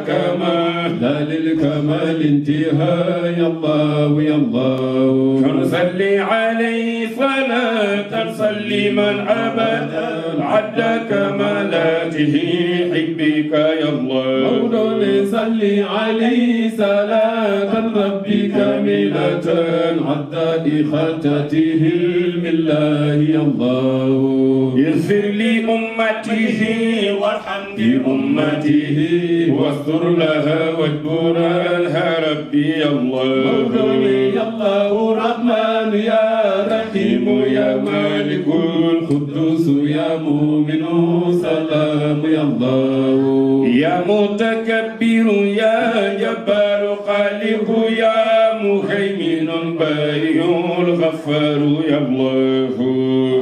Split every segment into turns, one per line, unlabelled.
كمال لا للكمال انتهاء يا الله يا الله فنصلي عليه صلاة صلي من أبدا عد كمالاته حبك يا الله مولاي صلي عليه صلاة ربي كاملة عد إخاتته بالله يا الله يغفر لي أمته وارحم بأمته واستر لها واجبر عنها ربي يا الله مولاي يا الله رحمن يا رحيم يا مالك القدوس يا مؤمن سلام يا الله يا متكبر يا جبار خالق يا مهيمن بارئ الغفار يا الله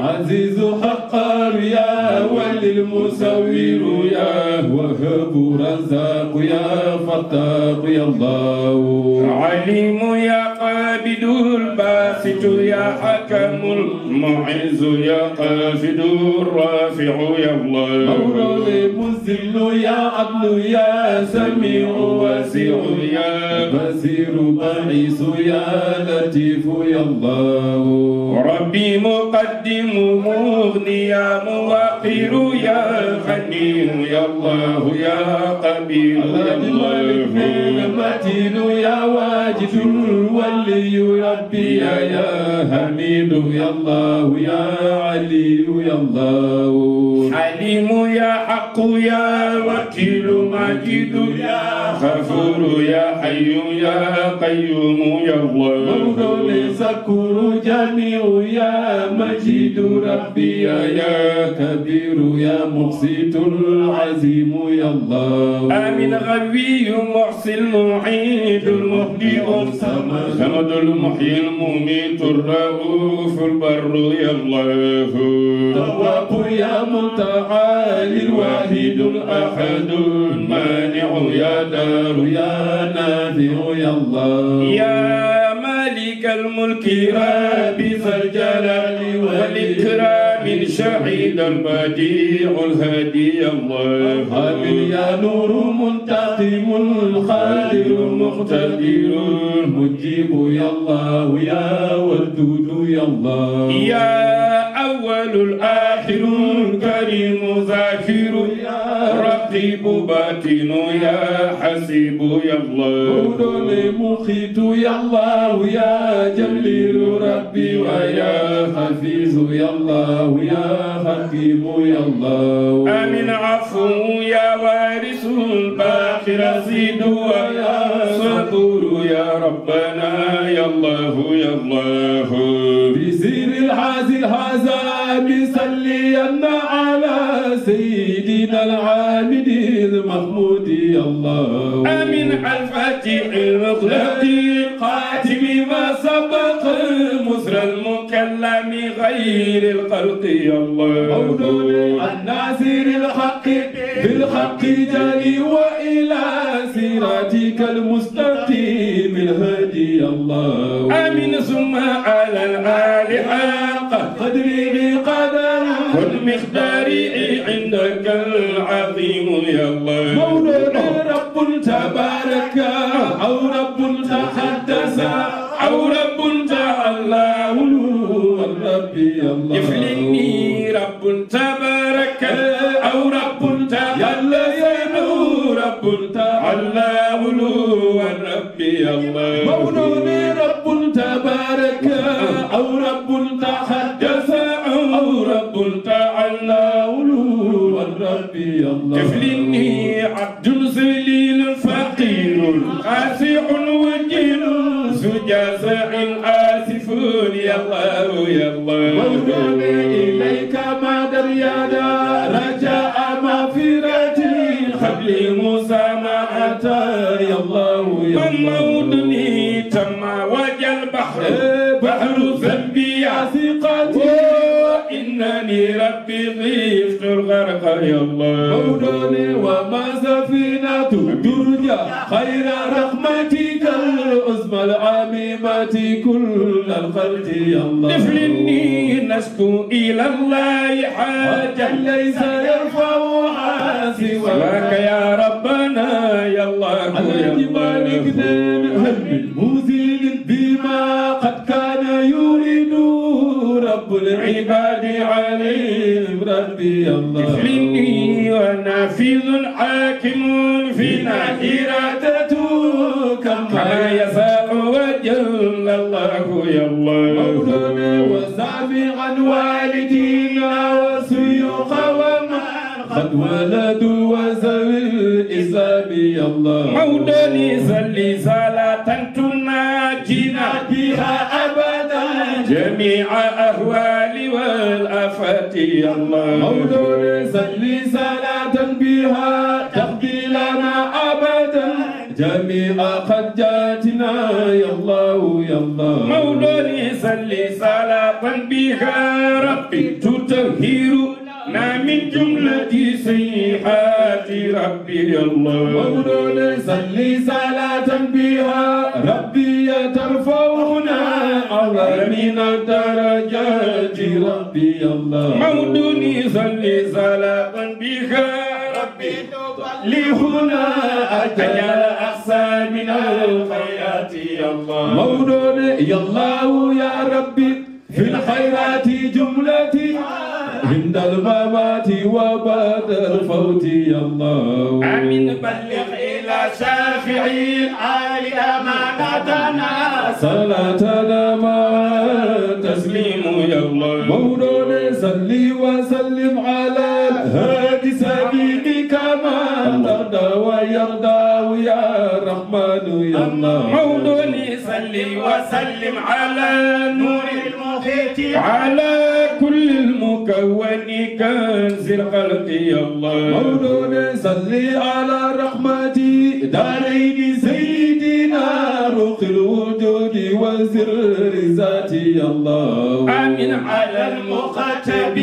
عزيز حقار يا ولي المسوير يا وهب رزاق يا فتاق يا الله عليم يا قابد الباسط يا حكم المعز يا قافد الرافع يا الله مولاي مذل يا عدل يا سميع واسع يا بصير باعث يا لطيف يا الله ربي مقدم مغني يا موقر يا غني يا الله يا قبير يا الله متين يا واجد الولي ربي يا حميد يا الله يا علي يا الله حليم يا حق يا وكيل مجيد يا غفور يا حي يا قيوم يا الله مولاي شكور جميع يا مجيد ربي يا كبير يا مقسط العظيم يا الله آمين غوي محسن معيد المهدي الصمد المحيي المميت الرؤوف البر يا الله تواب يا متعالي الواحد الأحد المانع يا دار يا نافع يا الله يا مالك الملك ربي ذا الجلال والإكرام شهيد البديع الهادي يا الله حامل يا نور منتقم الخالق المقتدر المجيب يا الله يا ودود يا الله يا أول الآخر الكريم ذاكر يا رقيب باطن يا حسيب يا الله مولاي مخيت يا الله يا جليل ربي ويا حفيظ يا الله يا حكيم يا الله آمين عفو يا وارث الباقي رصيد ويا صبور يا ربنا يا الله يا الله بسير الحازل هذا بصلينا على سيدنا العابد المحمود يا الله آمين الفاتح المغلق قاتم ما سبق مسر المكلم غير الخلق يا الله مولاي الناصر الحق بالحق جاري وإلى صراطك المستقيم الهادي يا الله آمين ثم على الآل حق قدره قدر والمقدار عندك العظيم يا الله مولانا رب تبارك أو رب تحدث أو رب تعالى والرب يا الله يفلني رب تبارك أو رب تعالى رب تعالى والرب يا الله مولانا رب تبارك أو رب تحدث أو رب تعالى والرب يا الله يفلني عبد ذليل فقير خاسع وجيل سجاسع آسف يا الله يا الله مولانا إليك ما دريانا رجاء مغفرتي خبل موسى ما أتى يا الله يا الله مودني تم وجه البحر بحر ذنبي عثقتي إنني ربي غفت الغرق يا الله مولانا وما سفينة ترجى خير رحمتك العظمى العميمة كل الخلق يا الله نفلني نشكو إلى الله حاجة ليس يرفعها سواك يا رب ربنا يا الله يا
مالك هل من مزيل بما قد كان يريد رب العباد عليهم ربي الله
إني ونافذ حاكم فينا إرادته كما يشاء وجل الله يا الله
مولانا وسامعا والدينا وسيوخ ومن قد ولدوا وذوي الإسلام يا الله
مولانا صلي صلاة تناجينا
بها أبدا
جميع أهوال والآفات يا الله
مولانا صلي صلاة بها تقضي لنا أبدا جميع حجاتنا يا الله يا الله
مولانا صلي صلاة بها ربي تطهرنا من جملة سيئات ربي يا الله
مولانا صلي صلاة بها ربي ترفعنا أعلى من الدرجات ربي يا الله
مولانا صلي صلاة بها ربي
لهنا أجل أحسن من الخيرات يا الله مولانا يا الله يا ربي في الخيرات جملتي عند الممات وبعد الفوت يا الله
آمين بلغ إلى شافعي العالي أمانتنا
صلاتنا مع
تسليم يا الله
مولانا صلي وسلم على الهادي سبيلك ما ترضى ويرضى يا رحمن يا الله
مولانا صلي وسلم على نور المحيط على كل المكون كنز الخلق يا الله
مولانا صلي على رحمتي دارين سيدنا روح الوجود وزر ذاتي يا الله
آمين على المخاطب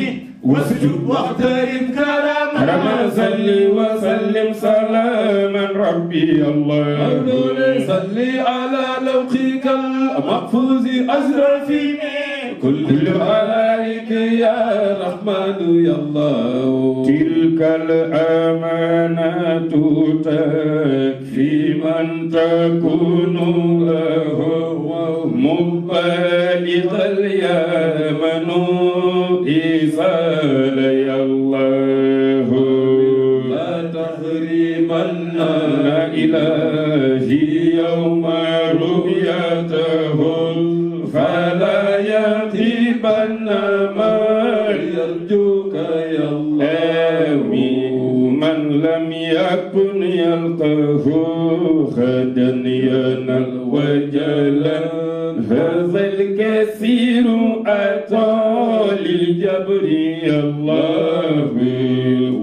واسجد واحترم كرامة
ربنا صلي وسلم سلاما ربي الله
مولانا صلي على لوحك المحفوظ أشرفي كل الملائكة يا رحمن يا الله
تلك الأمانات تكفي من تكون له مبالغ اليمن إزال يا الله
لا تحرمنا
إلهي يوم رؤيته فلا يغيبن ما
يرجوك يا الله
من لم يكن يلقاه غدا ينال وجلا هذا الكثير أتى للجبر يا الله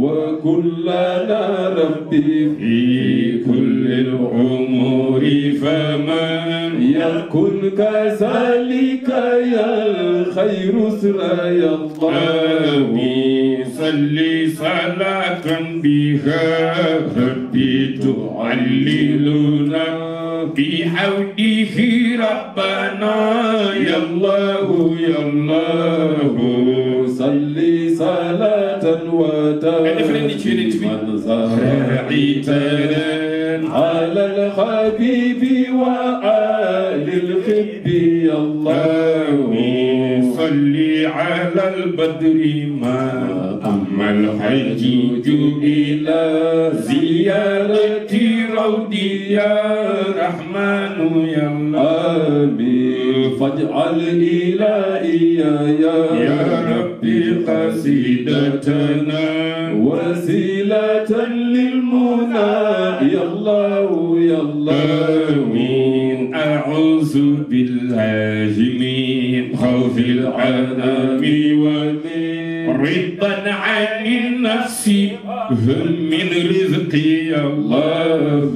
وكلنا ربي
في كل الأمور فمن
يكن كذلك يا الخير سرى يا الله
آمين صلي صلاة بها ربي تعللنا بحوله ربنا يا الله يا الله
صلي صلاة وتسليما على الحبيب وآل الحب يا الله
صلي على البدر ما أما الحج إلى زيارة روضي يا رحمن يا
آمين فاجعل إلهي
يا ربي قصيدتنا
وسيلة للمنى يا الله يا الله
آمين أعوذ بالله من خوف العذاب ومن رضا عن النفس هم من رزقي يا الله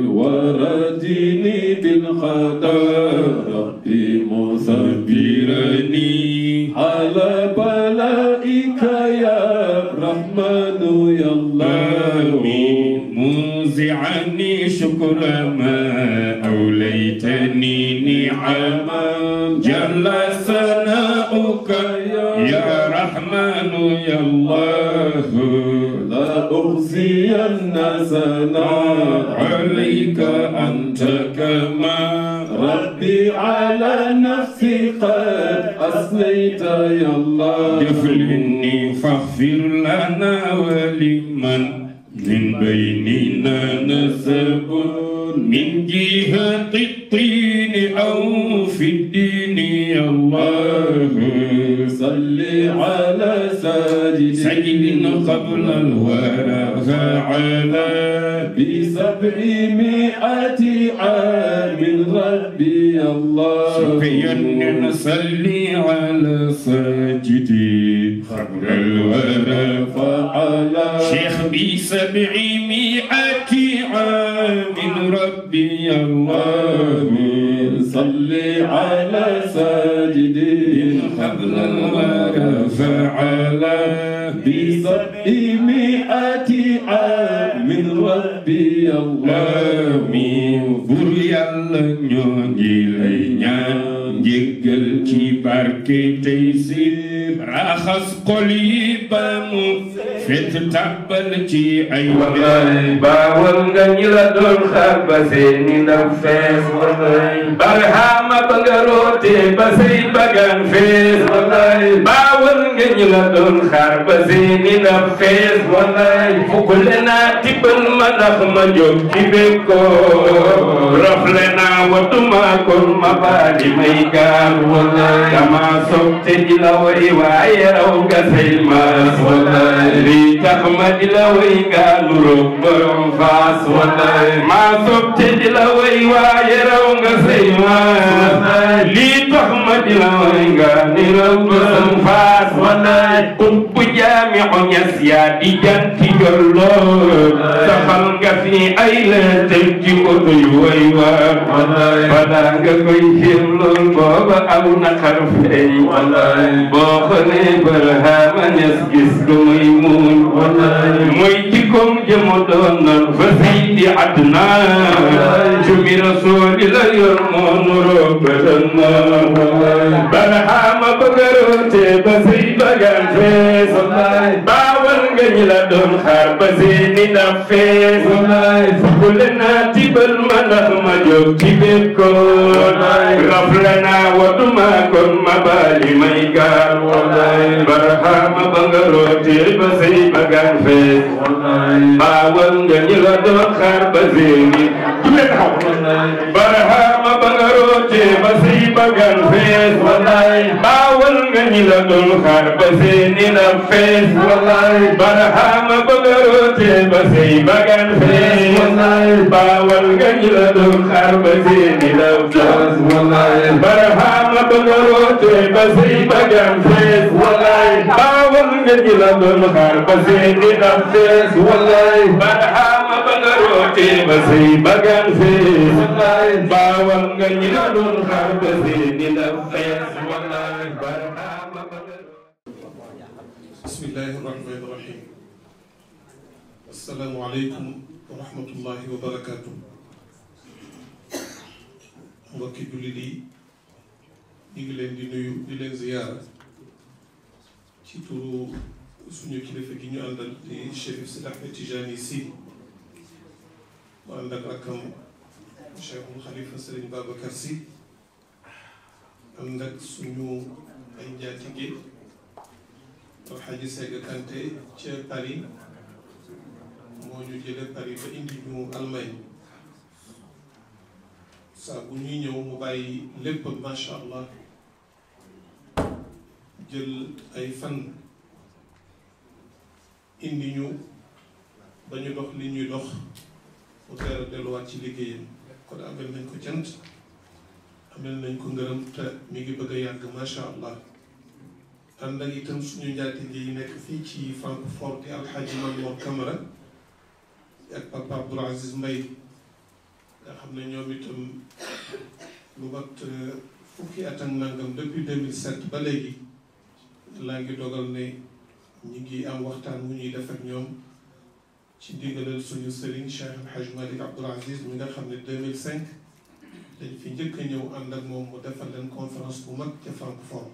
وردني بالقدر ربي مصبرني على بلائك يا رحمن يا الله
موزعني شكر ما أوليتني نعما جل ثناؤك يا رحمن يا الله
لا أحصي أوصين سنا
عليك أنت كما
ربي على نفسي قد أثنيت يا الله
دفلني فاغفر لنا ولمن من بيننا نسب من جهة الطين أو في الدين يا الله
صل على
سجد قبل الورى فعلى
ب700 عام ربي الله
سقيا نصلي على ساجدي قبل الورى
فعلى
شيخ ب700 عام ربي الله
صل على ساجدين
قبل الورى فعلى
ب700 عام ربي الله
buur yàlla ñoo ngi lay ñaan njéggal ci barke tey si raxas xol yi ba mu fet tàbbal ci ay
baawal nga ñi la doon xaar ba seeni ndaw fees barhama ba nga roote ba say bagaan fees baawal nga ñi la doon xaar ba seeni ndaw fees fukkule naa tibbal ma ndax ma jóg ci békkoo rafle naa watuma kon ma baali may gaal dama soog te di la way waaye raw nga say maas lii tax ma di la way nga nuroog borom faas maa soog te di la way waaye raw nga say maas lii tax ma di la way nga nuroog borom faas bu jaami oñas yaa di janti jolloor saxal nga fi ay leetel ci oto yu way waar balaa nga koy xir lool booba aw naqar feeñ boo xoolee Barhama Ñas gis ko muy muñ mooy jikkoom jëmu doonal fa Seydi Adnaan jumi rasuuli la yor moo nuroo bëdan Barhama bëgg a roote ba say bagaan fees baawal nga ñi la doon xaar ba seeni ndam fees fukkule naa tibal ma ndax ma jóg ci békkoon rafle naa watuma kon ma baali may gaal Barhama ba nga roote ba say bagaan fees baawal nga ñi la doon xaar ba seeni Barhama ba nga roote ba say bagaan fees baawal nga ñi la doon xaar ba seeni ndam fees Barhama ba nga roote ba say bagaan fees baawal nga ñi la doon xaar ba seeni ndam fees Barhama ba nga roote ba say bagaan fees baawal nga ñi la doon xaar ba seeni ndam fees Barhama ba nga roote ba say bagaan fees baawal nga ñi la doon xaar ba seeni ndam fees
bismillahi rahmani rahim assalaamu aleykum wa rahmatullahi wa barakaatu mbokki jullit yi ñu ngi leen di nuyu di leen ziyaara ci turu suñu kilifa gi ñu àndal di Chérif Sidi Ahmed Tijani Sy mu ànd ak rakkam Cheikhul Khalifa Serigne Babacar Sy ànd ak suñu ay njaatige Alxaaji Sega Kanté ca Paris moo ñu jële Paris ba indi ñu Allemagne saa bu ñuy ñëw mu bàyyi lépp macha allah jël ay fan indi ñu ba ñu dox li ñuy dox mu teel a delluwaat ci liggéeyam kon amel nañ ko cant amel nañ ko ngërëm te mi ngi bëgg a yàgg macha allah ànd ak itam suñu njaatige yi nekk fii ci Francfort di Alxaaji Mamour Camara ak Papa Abdoul Aziz Mbaye nga xam ne ñoom itam lu mat fukki at ak nangam depuis 2007 ba léegi laa ngi dogal ne ñi ngi am waxtaan wu ñuy def ak ñoom ci ndigalal suñu sëriñ Cheikh El Hadj Malick Abdoul Aziz mi nga xam ne 2005 dañ fi njëkk a ñëw ànd ak moom mu defal leen conférence bu mag ca Francfort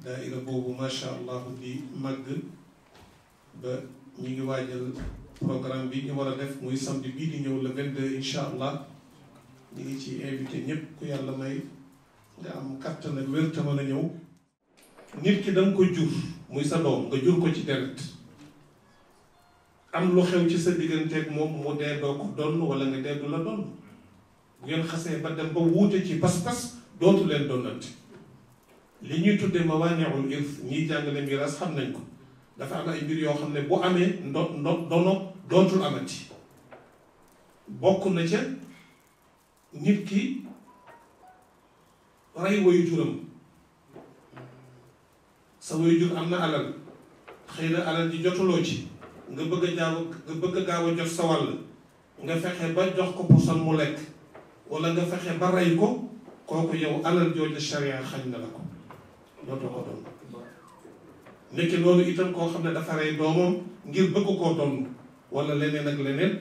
daaira boobu macha allah di màgg ba ñi ngi waajal programme bi ñu war a def muy samedi bii di ñëw le 22 incha allah ñu ngi ci invité ñëpp ku yàlla may nga am kattan ak wér te mën a ñëw. nit ki da nga ko jur muy sa doom nga jur ko ci deret am lu xew ci sa digganteeg moom mu dee doo ko donn wala nga dee du la donn bu ngeen xasee ba dem ba wuute ci pas-pas dootu leen donnante li ñuy tuddee mawaani'ul irth ñiy jàngale miraas xam nañ ko dafa am ay mbir yoo xam ne bu amee dono dootul amati bokk na ca nit ki rey wayu juram sa wayu jur am na alal xëy na alal ji jotuloo ci nga bëgg a gaaw a jot sa wàll nga fexe ba jox ko poson mu lekk wala nga fexe ba rey ko kooku yow alal jooju sharia xañ na la ko dootoo ko doon nekk loolu itam koo xam ne dafa rey doomam ngir bëgg koo doon wala leneen ak leneen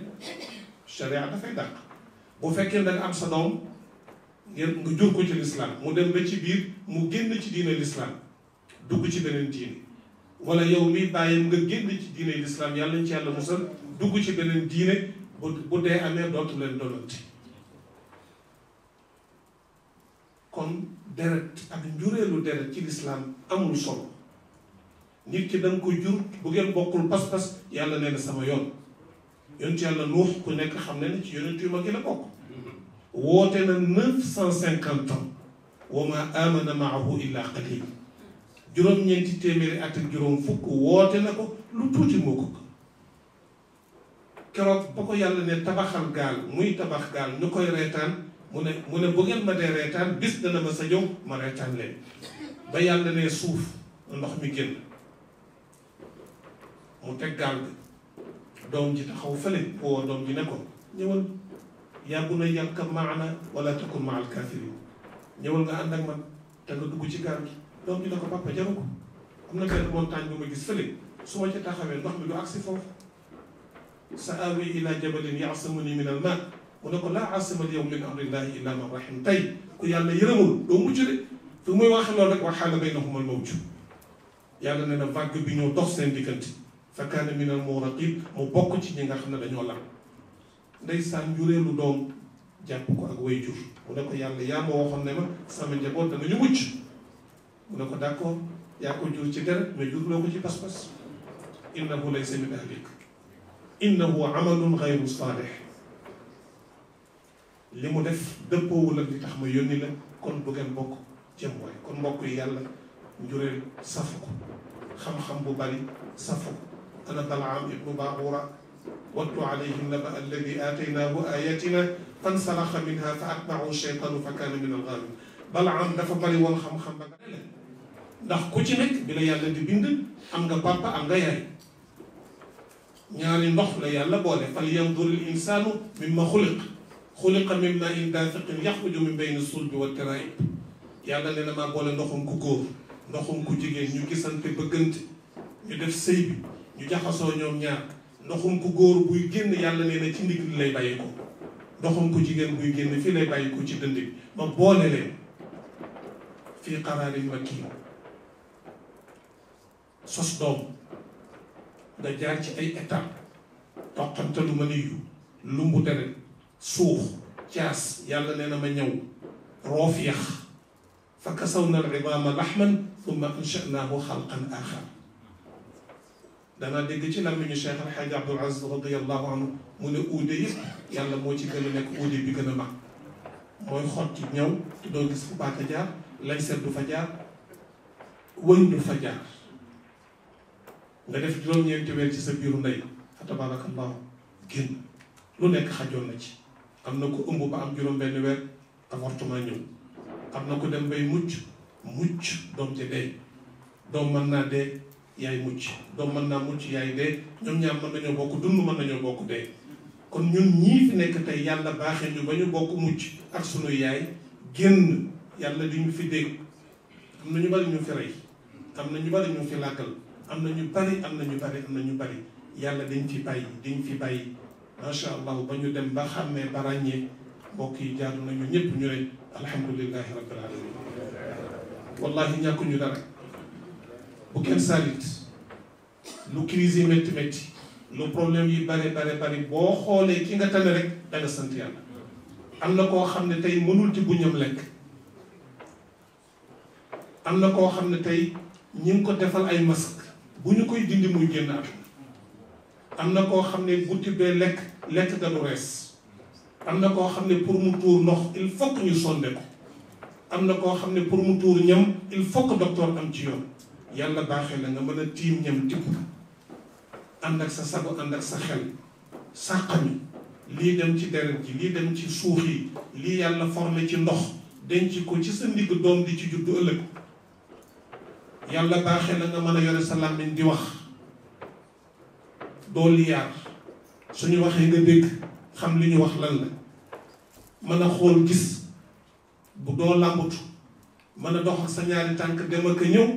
sharia dafay dàq bu fekkee da nga am sa doom ngeen nga jur ko ci lislaam mu dem ba ci biir mu génn ci diine lislaam dugg ci beneen diine wala yow mi bàyyam nga génn ci diine lislaam yàlla ñu ci yàlla musal dugg ci beneen diine bu dee amee dootu leen doonante kon deret ak njureelu deret ci lislaam amul solo nit ki da nga ko jur bu ngeen bokkul pas-pas yàlla nee na sama yoon yonent yàlla Nuux ku nekk xam ne ci yonent yu mag yi la bokk woote na 950 ans wa ma amana maahu illa qalil juróom-ñeenti téeméeri at ak juróom fukk woote na ko lu tuuti moo ko keroog ba ko yàlla ne tabaxal gaal muy tabax gaal ñu koy reetaan mu ne bu ngeen ma dee reetaan bis dana ma sa ñëw ma reetaan leen ba yàlla ne suuf ndox mi génn mu teg gaal ga doom ji taxaw fële woo doom ji ne ko ñëwal yaa bunayya irkab ma'ana wala takun ma'al kaafiriin ñëwal nga ànd ak man te nga dugg ci gaal gi doom ji ne ko papa jaru ko am na benn montagne bu ma gis fële su ma ca taxawee ndox mi du agsi foofu sa aawi ila jabalin ya'simuni min al-maa mu ne ko laa aasima al-yawma min amrillahi illa man rahim tey ku yàlla yërëmul doo mucc de fi muy waxe loolu rek wa haala baynahuma al-mawj yàlla ne na vague bi ñëw dox seen diggante fa kaana min al-mughraqin mu bokk ci ñi nga xam ne dañoo lam ndeysaan njureelu doom jàpp ko ak way jur mu ne ko yàlla yaa ma waxoon ne ma sama njaboot danañu mucc mu ne ko d'accord yaa ko jur ci deret mais jur loo ko ci pas-pas innahu laysa min ahlik innahu amalun ghayru salih li mu def dëppoowul ak li tax ma yónni la kon du ngeen bokk jëm waay kon mbokk yi yàlla njureel safu ko xam-xam bu bari safu ko ana Balaam ibnu Baaxura watlu alayhim naba alladi aataynaahu ayatina fansalaxa minha fa atbaahu shaytaanu fa kaana min al-ghaawin Balaam dafa bari woon xam-xam ba nga ndax ku ci nekk bi la yàlla di bind am nga papa am nga yaay ñaari ndox la yàlla boole fal yandur al insaanu mimma xuliqa min maa'in daafiqin yaxruju min bayni sulbi wa taraa'ib yàlla nee na maa boole ndoxum ku góor ndoxum ku jigéen ñu gisante bëggante ñu def sëy bi ñu jaxasoo ñoom ñaar ndoxum ku góor buy génn yàlla nee na ci ndig li lay bàyyi ko ndoxum ku jigéen buy génn fii lay bàyyi ko ci dënd bi ma boole leen fii qaraarin makiin sos doom nga jaar ci ay étape toqantalu ma niyu lumbu deret suux caas yàlla nee na ma ñëw roof yax fa kasawna al idaama laxman thumma ansha'naahu xalqan axar danaa dégg ci làmmiñu Cheikh El Hadj Abdoul Aziz radiyallahu anhu mu ne uude yëpp yàlla moo ci gën a nekk uude bi gën a mag mooy xotti ñëw te doo gis fu baata jaar lañ seet du fa jaar wëñ du fa jaar nga def juróom-ñeenti weer ci sa biiru ndey fa tabarakallahu génn lu nekk xajoon na ci am na ko ëmb ba am juróom-benn weer avortement ñëw am na ko dem bay mucc doom ci dee doom mën naa dee yaay mucc doom mën naa mucc yaay dee ñoom ñaar mën nañoo bokk dund mën nañoo bokk dee kon ñun ñii fi nekk tey yàlla baaxee ñu ba ñu bokk mucc ak sunu yaay génn yàlla di ñu fi dégg am na ñu bari ñu fi rey am na ñu bari ñu fi làggal am na ñu bari yàlla dañ fi bàyyi macha allah ba ñu dem ba xàmmee ba ràññee mbokk yi jaadu nañu ñëpp ñu ne alhamdulilahi rabbil alamin wallahi ñàkkuñu dara bu kenn saalit lu crise yi métti lu problème yi bari boo xoolee ki nga tane rek da nga sant yàlla. am na koo xam ne tey mënul ci buñam lekk am na koo xam ne tey ñi ngi ko defal ay masque bu ñu koy dindi muy génn àdduna am na koo xam ne bu tibbee lekk ga du rees am na koo xam ne pour mu tuur ndox il faut que ñu sonde ko am na koo xam ne pour mu tuur ñam il faut que docteur am ci yoon yàlla baaxee la nga mën a tiim ñam tibb ànd ak sa sago ànd ak sa xel sàqami lii dem ci deret ji lii dem ci suuf yi lii yàlla formé ci ndox denc ko ci sa ndigg doom di ci juddu ëllëg yàlla baaxee la nga mën a yore sa làmmiñ di wax doo liyaar suñu waxee nga dégg xam li ñu wax lan la mën a xool gis bu doo làmbatu mën a dox ak sa ñaari tànk dem ak a ñëw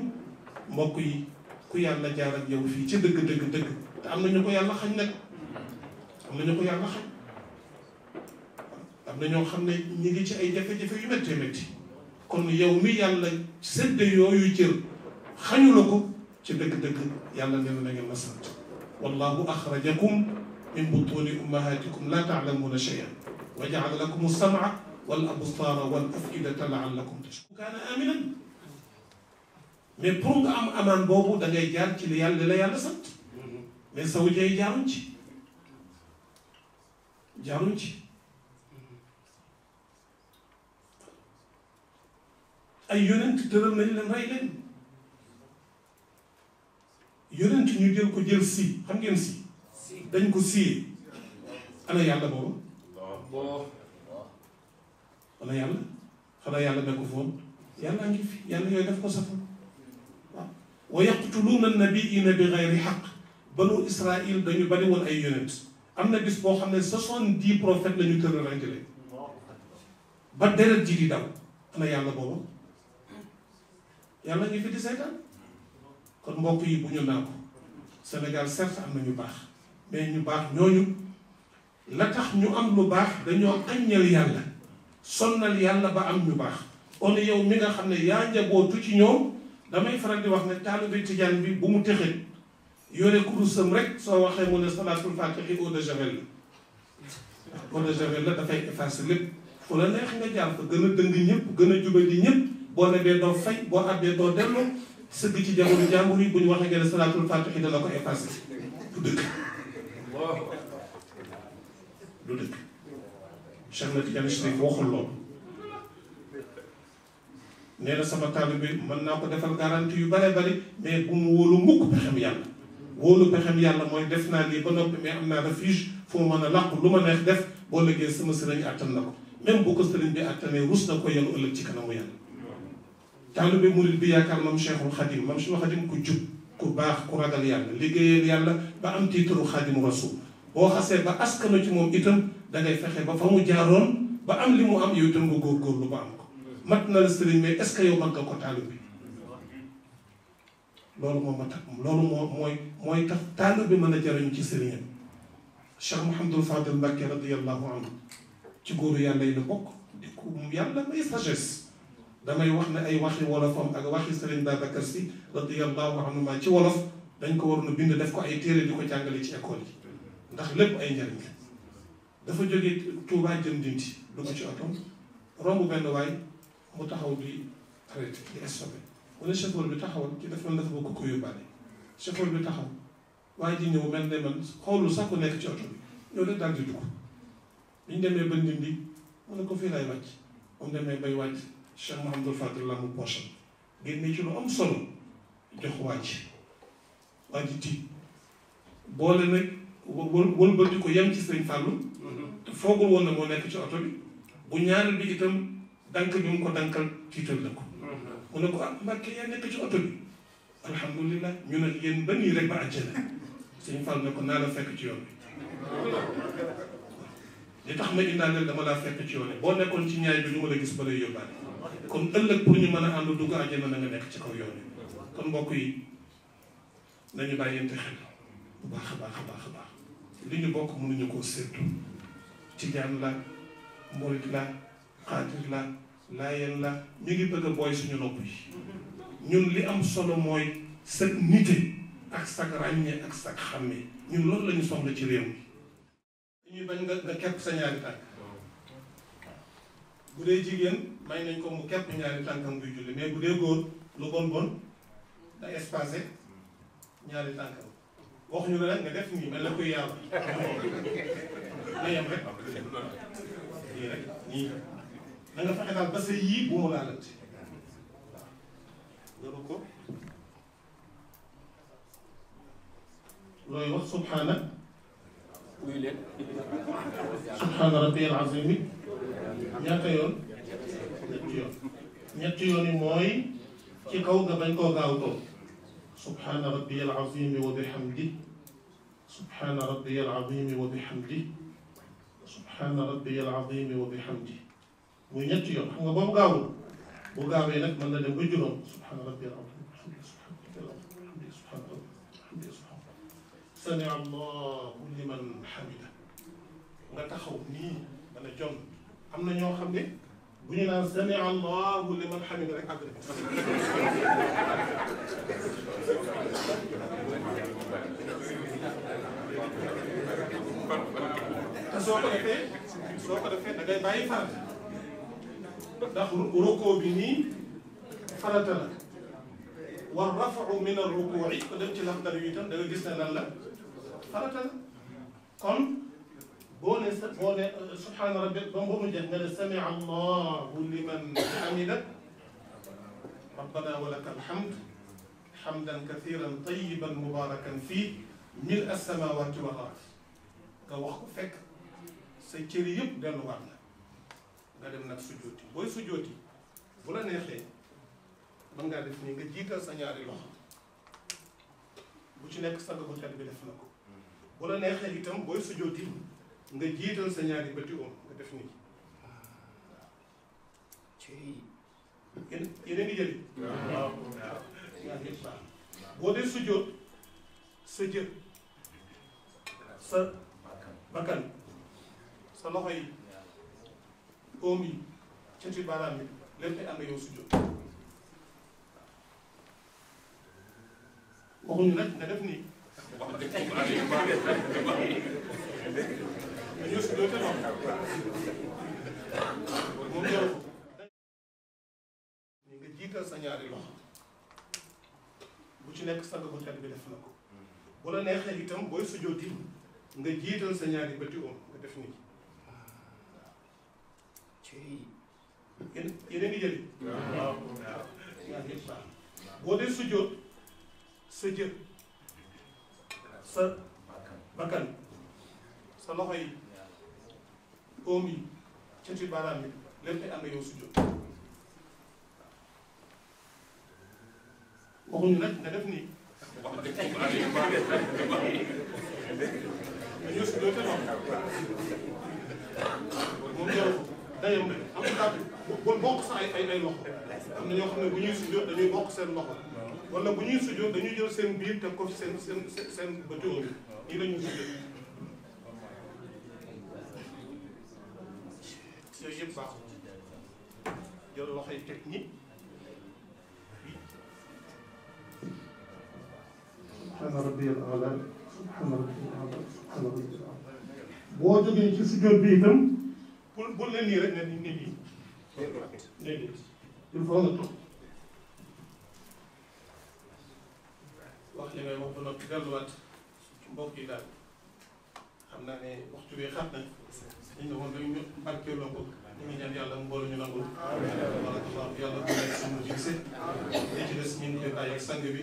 mbokk yi ku yàlla jaar ak yow fii ci dëgg te am na ñu ko yàlla xañ nag am na ñu ko yàlla xañ am na ñoo xam ne ñi ngi ci ay jafe-jafe yu métti métti kon yow mi yàlla sedd yooyu cër xañu la ko ci dëgg yàlla nee na ngeen ma sant wallahu axrajakum min butuni ummahatikum la taalamuuna shay'an wa jaala lakum as-sam'a wal absara wal afidata laallakum tashkurun kaana aminan mais pour nga am amaan boobu da ngay jaar ci li la yàlla sant mais saw jey jaaruñ ci ay yonent tëral nañ leen rey leen yonent ñu jël ko jël si xam ngeen si dañ ko siyee ana yàlla boobu ana yàlla xanaa yàlla nekk ko foon yàlla ngi fi yàlla yooyu def ko safal waaw wa yaqtuluuna nabiina bi gayri xaq banu Israil dañu bari woon ay yonent am na bis boo xam ne 70 prophètes la ñu tëral rey leen ba deret ji di daw ana yàlla boobu yàlla ngi fi di seetaan kon mbokk yi bu ñu naa ko Sénégal certes am na ñu baax mais ñu baax ñooñu la tax ñu am lu baax dañoo aññal yàlla sonnal yàlla ba am ñu baax on yow mi nga xam ne yaa njabootu ci ñoom damay faral di wax ne taalibe tijaan bi bu mu texee yore kurusam rek soo waxee mu ne salaatul faatihi eau de javel la eau de javel la dafay effacer lépp fu la neex nga jaar fa gën a dëng ñëpp gën a jubadi ñëpp boo nebee doo fay boo abbee doo delloo sëgg ci jamono jàmbur yi bu ñu waxee nga ne salaatul faatihi dana ko effacer du dëkk du dëkk Cheikh na Tidiane Chérif waxul loolu nee na sama taalibe bi mën naa ko defal garantie yu bare bari mais bu mu wóolu mukk pexem yàlla wóolu pexem yàlla mooy def naa lii ba noppi mais am naa refuge fu mu mën a làqu lu ma neex def boo liggéey sama sëriñ àttan na ko même bu ko sëriñ bi àttanee rus na ko yenu ëllëg ci kanamu yàlla taalibe murid bi yaakaar moom Cheikhul Khadim moom Cheikhul Khadim ku jub ku baax ku ragal yàlla liggéeyal yàlla ba am tiitaru Khadimu Rasul boo xasee ba askanu ci moom itam dangay fexe ba fa mu jaaroon ba am li mu am yow itam nga góorgóorlu ba am ko mat na la sëriñ mais est-ce que yow mag nga ko taalibe bi loolu moo ma tax loolu mooy tax taalibe bi mën a jariñu ci sëriñam Cheikh Mouhamadul Fadel Mbacké radiyallahu anhu ci góoru yàlla yi la bokk di ko yàlla may sagesse damay wax ne ay waxi wolofam ak waxi sëriñ Babacar Sy radiyallahu anhu ma ci wolof dañ ko waroon a bind def ko ay téere di ko jàngale ci école yi ndax lépp ay njariñ la dafa jógee Touba jëm Ndindi dugg ci oto romb benn waay mu taxaw di arrêté di stoppé mu ne chauffeur bi taxawal ci def man dafa bëgg ko yóbbaale chauffeur bi taxaw waaye ji ñëw mel ne man xoolul sax ku nekk ci oto bi ñëw rek daal di dugg bi ñu demee ba Ndindi mu ne ko fii lay wàcc moom demee bay wàcc Cheikh Mouhamadul Fadil la mu poche génne ci lu am solo jox waa ji tiit boole nag wëlbati ko yem ci Sëriñ Fàllu te foogul woon na moo nekk ci oto bi bu ñaareel bi itam dank bi mu ko dankal tiital na ko mu ne ko ah Mbàkke yaa nekk ci oto bi alhamdulilah ñu ne yéen ba nii rek ba àjjana Sëriñ Fàllu ne ko naa la fekk ci yoon bi li tax ma indaaleel dama laa fekk ci yoon bi boo nekkoon ci ñaay bi du ma la gis ba lay yóbbaale kon ëllëg pour ñu mën a ànd dugg àjjana na nga nekk ci kaw yoon bi kon mbokk yi nañu bàyyente xel bu baax a baax a baax a baax li ñu bokk mënuñu koo séddu tijaan la murit la xaadir la laayeen la ñu ngi bëgg a booy suñu nopp yi ñun li am solo mooy sa nite ak sag ràññee ak sag xàmmee ñun loolu la ñu soxla ci réew mi dañuy bañ nga kepp sa ñaari tànk bu dee jigéen may nañ ko mu kepp ñaari tànkam buy julli mais bu dee góor lu bon bon da espacé ñaari tànkam waxuñu la nag nga def nii mel na koy yàlla na yem rek nii rek nii na nga fexe daal ba sa yii bu mu laalante waaw loolu ko looy wax subhaana subhaana rabbiyal azim ñaata yoon ñetti yoon yi mooy ci kaw nga bañ koo gaaw toog subhaana rabbiyal azim wa bihamdi subhaana rabbiyal azim wa bihamdi subhaana rabbiyal azim wa bihamdi muy ñetti yoon xam nga boobu gaawul bu gaawee nag mën na dem ba juróom subhaana rabbiyal azim subhaana rabbiyal sami allahu liman hamida nga taxaw nii dana jon am na ñoo xam ne bu ñu naan sami allahu liman hamida rek àgg te soo ko defee da ngay bàyyi farata ndax rukoo bi nii farata la war rafu min ar-rukuu'i ko dem ci laxdar yi itam da nga gis ne lan la farata la kon boo ne subhaana rabbi ba mu jeex nga ne sami allahu liman hamida rabbana wa laka alhamd hamdan kathiran tayyiban mubarakan fii mil as-samawati wal ard nga wax ko fekk sa cëri yëpp delluwaat na nga dem nag sujjooti booy sujjooti bu la neexee mën ngaa def nii nga jiital sa ñaari loxo bu ci nekk sang bu tedd bi def na ko bu la neexee itam booy sujjooti nga jiital sa ñaari bëti oom nga def nii yéen a ngi jëli waaw ñaar yëpp baax boo dee sujjoot sa jë sa bakkan sa loxo yi oom yi cati baaraam yi lépp ay ànd yow sujjoot waxuñu nag nga def nii dañoo sujjoot te moom jaru ko nga jiital sa ñaari loxo bu ci nekk sang bu tedd bi def na ko bu la neexee itam booy sujjooti nga jiital sa ñaari bëti oom nga def nii yéen a ngi jëli waaw ñaar yëpp baax boo dee sujjoot sa jë sa bakkan sa loxo yi oom yi cati baaraam yi lépp ay ànd yow sujjoot waxuñu nag nga def nii dañoo sujjoot te moom jaru ko dayam rek am na bul bokk sa ay loxo am na ñoo xam ne bu ñuy sujjoot dañuy bokk seen loxo wala bu ñuy sujjoot dañuy jël seen biir teg ko fi seen bëti oom nii la ñuy sujjoot yooyu yëpp baaxul jël loxo yi teg ñi subhaana rabbiyal a'la subhaana rabbiyal a'la subhaana rabbiyal a'la boo jógee ci sujjoot bi itam bul leen nii rek ne nii nii déedéet il faut nga toog wax li ngay wax ba noppi delluwaat mbokk yi daal xam naa ne waxtu bi xam na ñu ne woon dañu barkeeloo ko ñu ngi ñaan yàlla mu boole ñu nangul barakallahu yàlla bu nekk suñu gisee li ci des ñu ngi koy bàyyi ak sang bi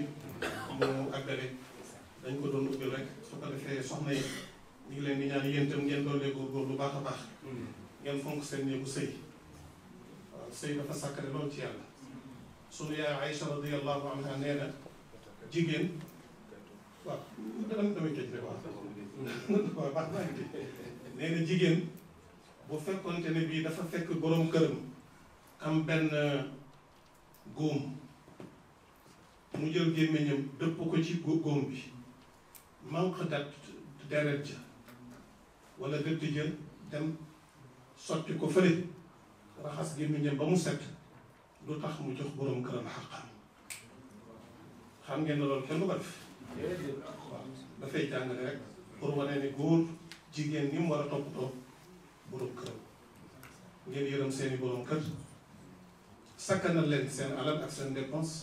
mu àggale dañ ko doon ubbil rek su ko defee soxna yi ñu ngi leen di ñaan yéen itam ngeen doon lee góorgóor lu baax a baax ngeen fonk seen néegu sëy waaw sëy dafa sàkkare loolu ci yàlla sunu yaay Aïcha radiyallahu anha nee na jigéen waaw damay tëj rek waaw baax naa ngi nee na jigéen bu fekkonte ne bii dafa fekk borom këram am benn góom mu jël gémmiñam dëpp ko ci góom bi manque dat deret ja wala gëtt jël dem sotti ko fële raxas gémmiñam ba mu set du tax mu jox borom këram xaqam xam ngeen ne loolu kenn du ko def waaw dafay jàngale rek pour wane ne góor jigéen ni mu war a toppatoo borom këram ngeen yërëm seeni borom kër sakkanal leen seen alal ak seen dépense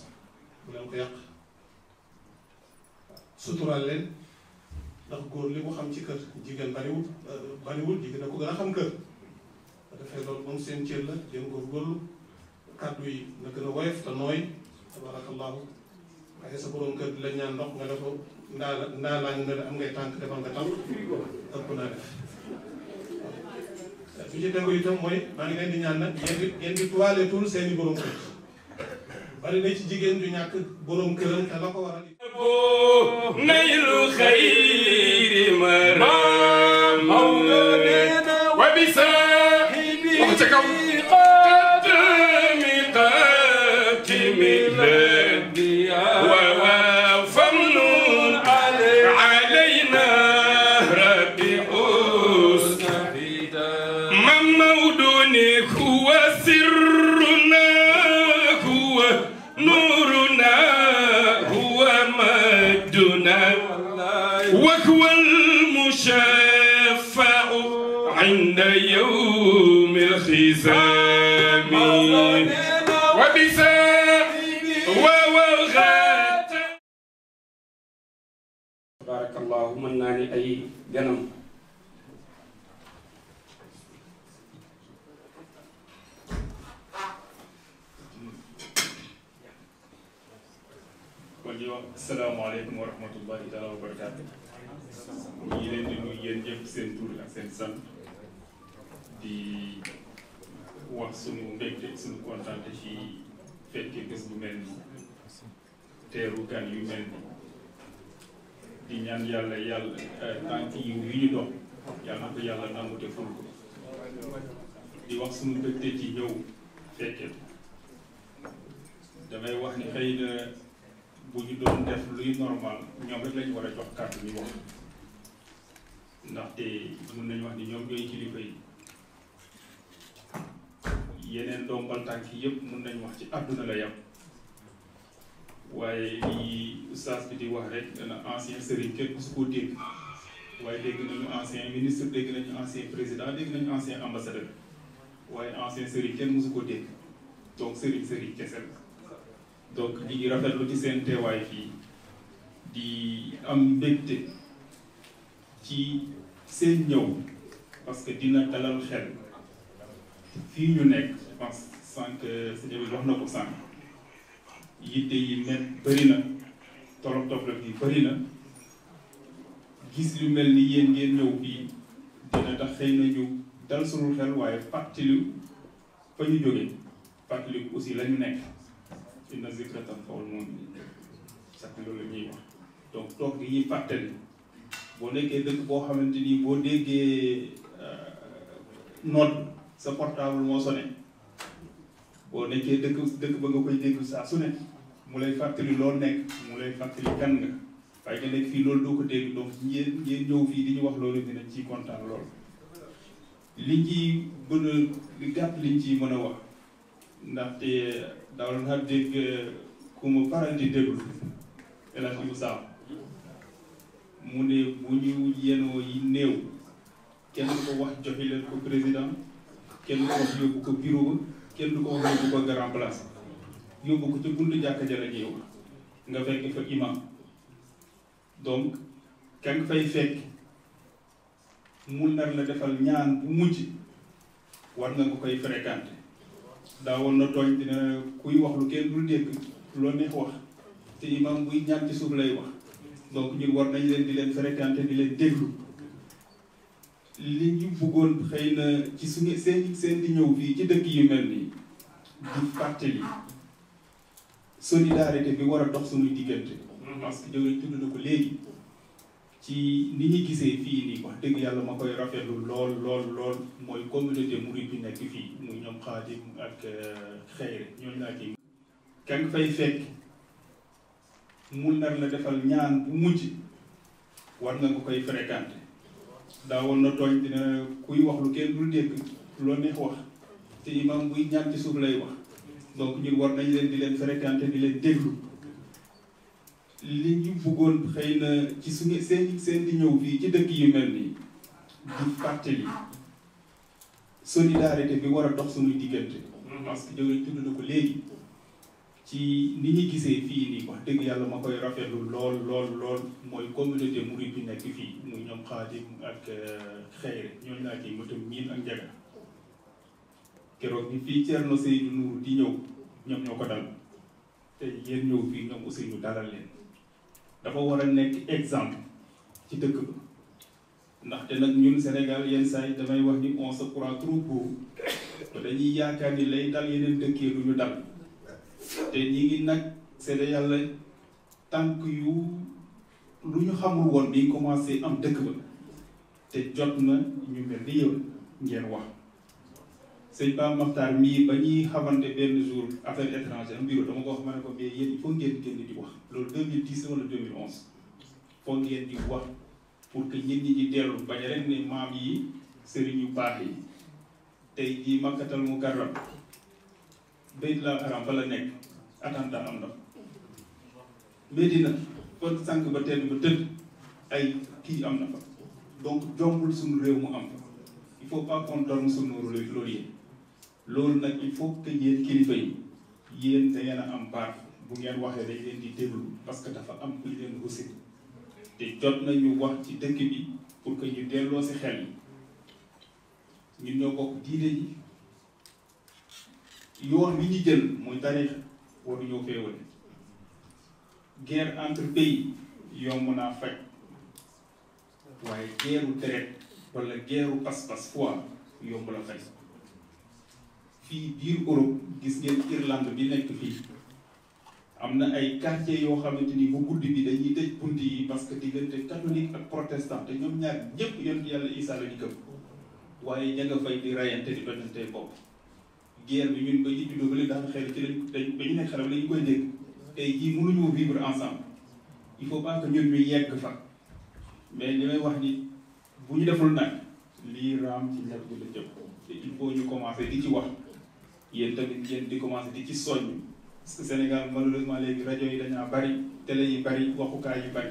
bu leen ko yàq suturaal leen ndax góor li mu xam ci kër jigéen bariwul jigéen a ko gën a xam kër dafay loolu moom seen cër la ngeen góorgóorlu kàddu yi na gën a woyof te nooy tabarakallahu waaye sa borom kër di la ñaan ndox nga dafa ndaalaa nga ne am ngay tànk defal nga tànk ëpp naa def bi ci tegu itam mooy maa ngi leen di ñaan nag ngeen di toilettul seeni borom kër bari na ci jigéen du ñàkk borom këram te la ko waral
naylu xayri maram wa bi saahibi ca kaw qadmi qatimi ladiya wa famnun alayna rabbi husna mamawduni huwa sirruna huwa nuruna huwa majduna wa huwa المشفع عند يوم الخزام ووغات بارك الله من ناني أي جنم
asalaamaaleykum wa rahmatullahi taala wa barakaatu. ñu ngi leen di nuyu yéen ñëpp seen tur ak seen sant di wax sunu mbégte sunu kontaante ci fekkee bés bu mel ni teeru gan yu mel ni di ñaan yàlla tànk yi ñu dox yàlla na ko yàlla nangu te ful ko di wax sunu mbégte ci ñëw fekkee damay wax ni xëy na bu ñu doon def luy normal ñoom rek lañu war a jox kàddu ñu wax ndaxte mën nañu wax ni ñoom ñooy kilifa yi yeneen ndombal tànk yëpp mën nañu wax ci àdduna la yam waaye lii oustaz bi di wax rek dana ancien sëriñ kenn su ko dégg waaye dégg nañu ancien ministre dégg nañu ancien président dégg nañu ancien ambassadeur waaye ancien sëriñ kenn mosu ko dégg donc sëriñ kese la donc ñu ngi rafetlu ci seen teewaay fii di am mbégte ci seen ñëw parce que dina dalal xel fii ñu nekk je pense sànq sëñ bi wax na ko sànq yitte yi met bëri na torop yi bëri na gis lu mel ni yéen ngeen ñëw fii dina tax xëy na ñu dal suñu xel waaye fàttali fa ñu jóge fàttali aussi la ñu nekk inna zikra tanfa'ul mu'minin sax loolu la ñuy wax donc toog gi ñuy fàttali boo nekkee dëkk boo xamante ni boo déggee note sa portable moo sonné boo nekkee dëkk ba nga koy dégg saa su ne mu lay fàttali loo nekk mu lay fàttali kan nga waaye nga nekk fii loolu doo ko dégg donc ngeen ñëw fii di ñu wax loolu dinañ ciy kontaan lool. liñ ciy gën a li gàtt liñ ciy mën a wax ndaxte daaw naa dégg ku ma faral di déglu El Hadj Moussa mu ne bu ñu yenoo yi néew kenn du ko wax joxe leen ko président kenn du ko wax yóbbu ko bureau ba kenn du ko wax yóbbu ko grand place yóbbu ko ca buntu jàkka ja la ñuy wax nga fekk fa imam donc ka nga fay fekk mu nar la defal ñaan bu mujj war nga ko koy fréquenter daawoon na tooñ dina kuy wax lu kenn dul dégg loo neex wax te imam buy ñaan ci suuf lay wax donc ñun war nañ leen di leen fréquenter di leen déglu li ñu bëggoon xëy na ci suñu seen di ñëw fii ci dëkk yu mel nii di fàttali solidarité bi war a dox suñuy diggante parce que jëwriñ tudd na ko léegi ci ni ñu gisee fii nii wax dëgg yàlla ma koy rafetlu lool mooy communauté mouride bi nekk fii muy ñoom Xaadim ak Xeyre ñooñu laa ciy ka nga fay fekk mu nar la defal ñaan bu mujj war nga ko koy fréquenter daawoon na tooñ dina kuy wax lu kenn dul dégg loo neex wax te imam buy ñaan ci suuf lay wax donc ñun war nañ leen di leen fréquenter di leen déglu li ñu bëggoon xëy na ci suñu seen di ñëw fii ci dëkk yu mel nii di fàttali solidarité bi war a dox suñuy diggante parce que jëwriñ tudd na ko léegi ci ni ñu gisee fii nii wax dëgg yàlla ma koy rafetlu lool mooy communauté murid bi nekk fii muy ñoom Xaadim ak Xeyre ñooñu laa ciy mëtam miin ak njaga keroog bi fii Thierno Seydou Nour di ñëw ñoom ñoo ko dal te yéen ñëw fii ñoom aussi ñu dalal leen dafa war a nekk exemple ci dëkk ba ndaxte nag ñun Sénégal yenn saa yi damay wax ni on se croit trop beau te dañuy yaakaar ni lay dal yeneen dëkkee du ñu dal te ñi ngi nag seede yàlla tànk yu lu ñu xamul woon bi commencé am dëkk ba te jot na ñu mel ni yow ngeen wax sëñ Ba Maxtaar mii ba ñuy xamante benn jour affaire étrangère bureau dama ko wax ma ne ko mais yéen il faut ngeen génn di wax loolu 2010 wala 2011 foog ngeen di wax pour que ñit ñi di dellu bañ rek ne maam yi sëriñ yu baax yi tey jii Makkatal Mukarram Bayt la Haram ba la nekk attentat am na Medina kon sànq ba tedd ba tëdd ay kii am na fa donc jombul suñu réew mu am il faut pas qu'on dorme sur nos lauriers loolu nag il faut que yéen kilifa yi yéen da ngeen a am baat bu ngeen waxee dañ leen di déglu parce que dafa am kuy leen aussi te jot nañu wax ci dëkk bi pour que ñu delloo si xel yi ñun ñoo bokk diine ji yoon wi ñu jël muy tariix waruñoo féewale guerre entre pays yomb naa faj waaye guerru deret wala guerru pas-pas foi yomb la faj fii biir Europe gis ngeen Irlande bi nekk fii am na ay quartiers yoo xamante ni bu guddi bi dañuy tëj bunt yi parce que diggante catholique ak protestant te ñoom ñaar ñëpp yonent yàlla Isaa la ñu gëm waaye ña nga fay di rayante di tojante bopp guerre bi ñun ba ñu juddoo ba léegi daan xel ci lañ ba ñu nekk xale ba lañu koy dégg tey jii mënuñoo vivre ensemble il faut pas que ñun ñu yegg fa mais li may wax ni bu ñu deful nag lii raam ci ñett bi la jëm te il faut ñu commencer di ci wax yéen tamit yéen di commencer di ci soññ parce que Sénégal malheureusement léegi rajo yi dañaa bari télé yi bari waxukaay yi bari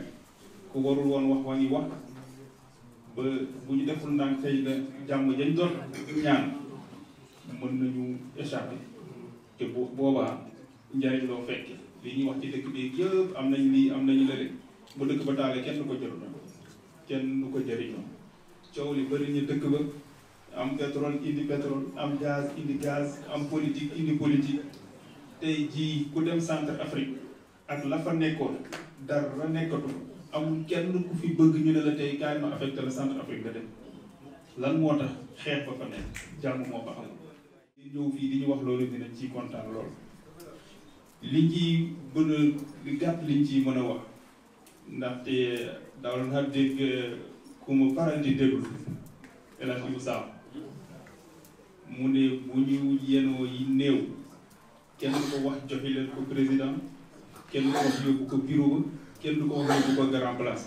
ku warul woon wax wa ngi wax ba bu ñu deful ndànk xëy na jàmm dañ doon ñaan mën nañu échapper te boobaa njariñ loo fekke li ñuy wax ci dëkk bi yëpp am nañ lii am nañu lële ba dëkk ba taale kenn du ko jëriñoo kenn du ko jëriñoo coow li bëri ñu dëkk ba am pétrole indi pétrole am gaz indi gaz am politique indi politique tey jii ku dem centre Afrique ak la fa nekkoon dara nekkatu amul kenn ku fi bëgg ñu ne la tey kaay ma affecté la centre Afrique nga dem lan moo tax xeex ba fa nekk jàmm moo fa amul. di ñëw fii di ñu wax loolu dinañ ciy kontaan lool liñ ci gën a li gàtt liñ ciy mën a wax ndaxte daaw naa dégg ku ma faral di déglu El Hadj Ibou Sakho mu ne bu ñu yenoo yi néew kenn du ko wax joxe leen ko président kenn du ko wax yóbbu ko bureau ba kenn du ko wax yóbbu ko grand place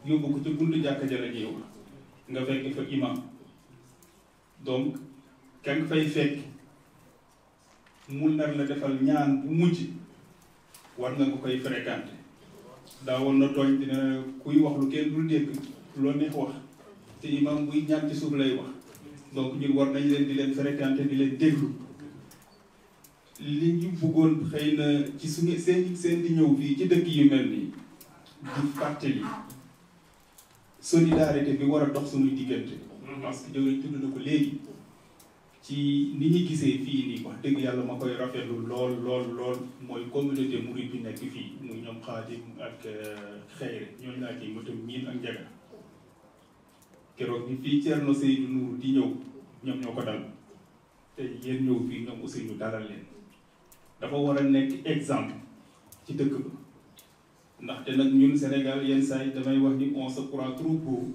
yóbbu ko ca buntu jàkka ja la ñuy wax nga fekk fa imam donc ka nga fay fekk mu nar la defal ñaan bu mujj war nga ko koy fréquenté daawoon na tooñ dina kuy wax lu kenn dul dégg loo neex wax te imam buy ñaan ci suuf lay wax donc ñun war nañ leen di leen fréquenté di leen déglu li ñu bëggoon xëy na ci suñu seen di ñëw fii ci dëkk yu mel nii di fàttali solidarité bi war a dox suñuy diggante parce que jëwriñ tudd na ko léegi ci ni ñu gisee fii nii wax dëgg yàlla ma koy rafetlu lool mooy communauté murid bi nekk fii muy ñoom Xaadim ak Xeyre ñooñu laa ciy mëtam miin ak njaga keroog bi fii Thierno Seydou Nour di ñëw ñoom ñoo ko dal te yéen ñëw fii ñoom aussi ñu dalal leen dafa war a nekk exemple ci dëkk ba ndaxte nag ñun Sénégal yenn saa yi damay wax ni on se croit trop beau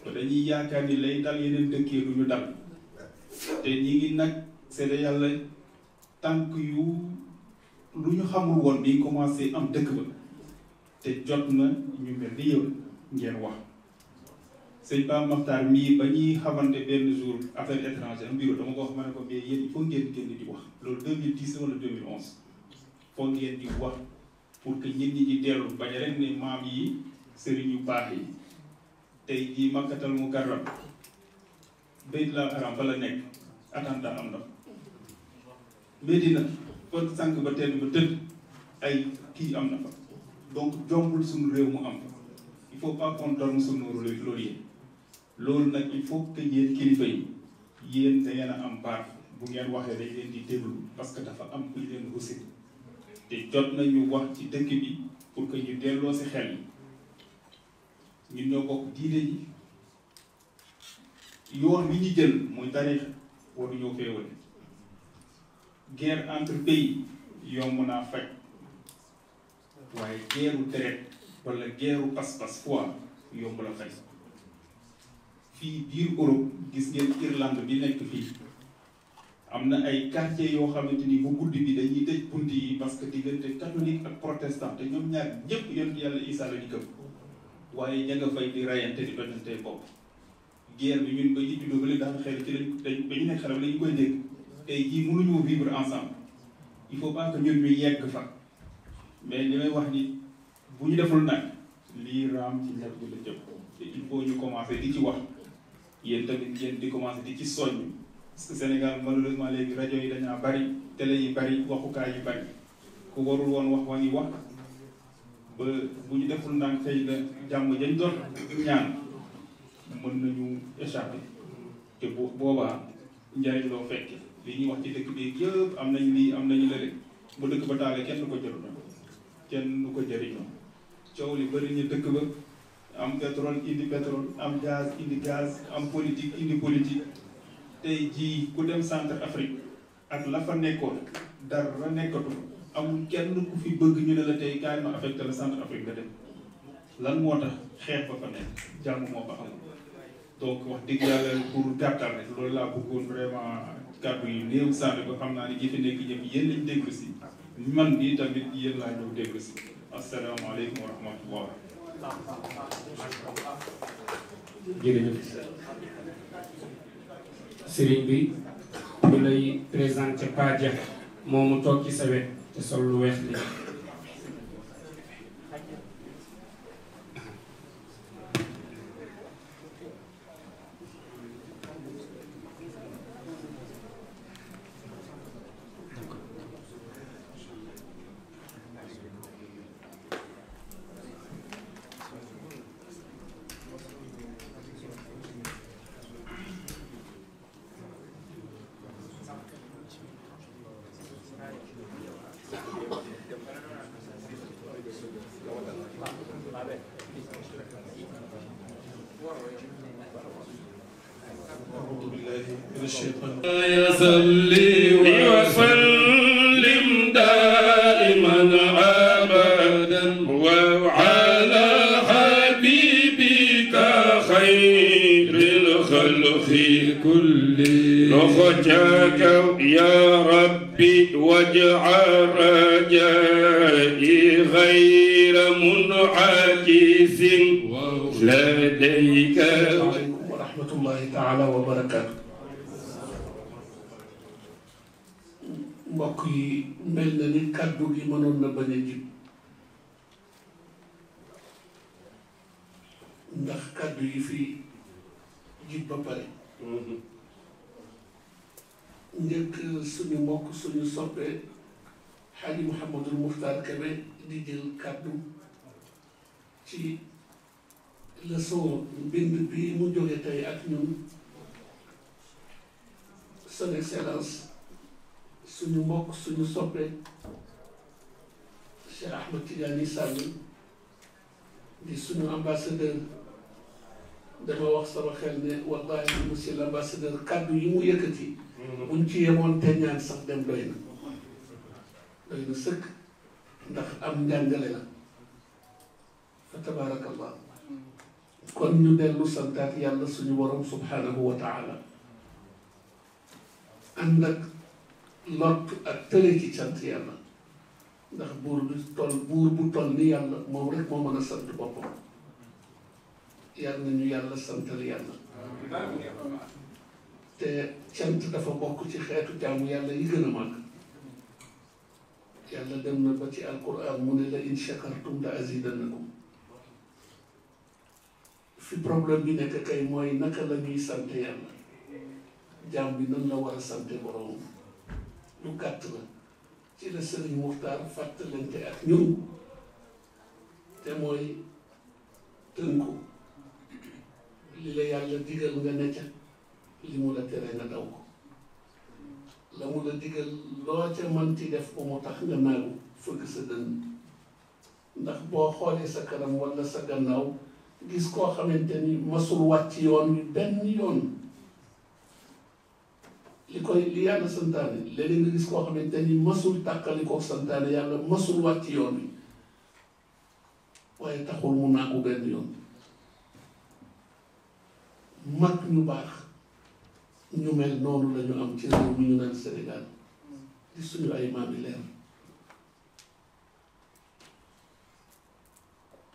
te dañuy yaakaar ni lay dal yeneen dëkkee du ñu dal te ñi ngi nag seede yàlla tànk yu lu ñu xamul woon bi commencé am dëkk ba te jot na ñu mel ni yow ngeen wax sëñ Ba Maxtaar mii ba ñuy xamante benn jour affaire étrangère bureau dama ko wax ma ne ko mais yéen il faut ngeen génn di wax loolu 2010 wala 2011 foog ngeen di wax pour que nit ñi di dellu bañ a rek ne maam yi sëriñ yu baax yi tey jii Makkatal Mukarram Baytul Haram fa la nekk attentat am na Medina fa sànq ba tedd ba tëdd ay kii am na fa donc jombul suñu réew mu am fa il faut pas qu'on dorme sur nos lauriers loolu nag il faut que yéen kilifa yi yéen da ngeen a am baat bu ngeen waxee dañ leen di déglu parce que dafa am ku leen rusit te jot nañu wax ci dëkk bi pour que ñu delloo si xel yi ñun ñoo bokk diine ji yoon bi ñu jël muy tariix waruñoo féewale guerre entre pays yomb naa faj waaye guerru deret wala guerru pas-pas foi yomb la fay fii biir Europe gis ngeen Irlande bi nekk fii am na ay quartiers yoo xamante ni bu guddi bi dañuy tëj bunt yi parce que diggante catholique ak protestant te ñoom ñaar ñëpp yonent yàlla Isaa la ñu gëm waaye ña nga fay di rayante di tojante bopp guerre bi ñun ba ñu juddoo ba léegi daan xel ci lañ ba ñu nekk xale la ñu koy dégg tey jii mënuñoo vivre ensemble il faut pas que ñun ñu yegg fa mais li may wax ni bu ñu deful nag lii raam ci ñett bi la jëm te il faut ñu commencer di ci wax yéen tamit yéen di commencer di ci soññ parce que Sénégal malheureusement léegi rajo yi dañaa bari télé yi bari waxukaay yi bari ku warul woon wax wa ngi wax ba bu ñu deful ndànk xëy na jàmm dañ doon ñaan mën nañu échapper te boobaa njariñ loo fekke li ñuy wax ci dëkk bi yëpp am nañ lii am nañu lële ba dëkk ba taale kenn du ko jëriñoo kenn du ko jëriñoo coow li bari ñu dëkk ba am pétrole indi pétrole am gaz indi gaz am politique indi politique tey jii ku dem centre Afrique ak la fa nekkoon dara nekkatu amul kenn ku fi bëgg ñu ne la tey kaay ma affecté la centre Afrique nga dem lan moo tax xeex ba fa nekk jàmm moo fa am donc wax dëgg yàlla pour gàttal rek loolu laa bëggoon vraiment kàddu yu néew sànni ko xam naa ne ñi fi nekk ñëpp yéen lañ déglu si man bii tamit yéen laa ñëw déglu si asalaamaaleykum wa rahmatullah.
jërëjëf sëriñ bi ñu lay présenté Pa Dia moomu toog ci sa wet te sol lu weex li
صلي وسلم دائما ابدا وعلى حبيبك خير الخلق كلهم نخجاك يا ربي واجعل رجائي غير منعكس لديك
ورحمة الله تعالى وبركاته. mbokk yi mel na ni kàddu gi mënoon na bañ a jib ndax kàddu yi fi jib ba pare njëkk suñu mbokk suñu soppee Xaaji Mouhamadul Muxtaar Kebe di jël kàddu ci leçon mbind bi mu jóge tey ak ñun son excellence suñu mbokk suñu soppe Cheikh Ahmed Tidiane Sall di suñu ambassadeur dama wax sama xel ne wallahi monsieur l'ambassadeur kàddu yi mu yëkkati buñ ci yemoon te ñaan sax dem doy na sëkk ndax am njàngale la fa tabarakallah kon ñu dellu santaat yàlla suñu borom subhanahu wa taala ànd ak lot ak tële ci sant yàlla ndax buur bu toll ni yàlla moom rek moo mën a sant boppam yàlla nañu yàlla santal yàlla te cant dafa bokk ci xeetu jaamu yàlla yi gën a mag yàlla dem na ba ci alquran mu ne la in shakartum la azidannakum fi problème bi nekk kay mooy naka la ñuy sante yàlla jaam bi nan la war a sante borom lu gàtt la ci la Sëriñ Muxtaar fàttalante ak ñun te mooy tënku li la yàlla digal nga ne ca li mu la tere nga daw ko la mu la digal loo ca mënti def ba mu tax nga naagu fëgg sa dënn ndax boo xoolee sa kanam walla sa gannaaw gis koo xamante ni masul wàcc yoon wi benn yoon li yàlla santaane léeg-léeg nga gis koo xamante ni masul tàqali koo santaane yàlla masul wàcc yoon wi waaye taxul mu naagu benn yoon mag ñu baax ñu mel noonu la ñu am ci réew mi ñu naan Sénégal di suñu ay maami leer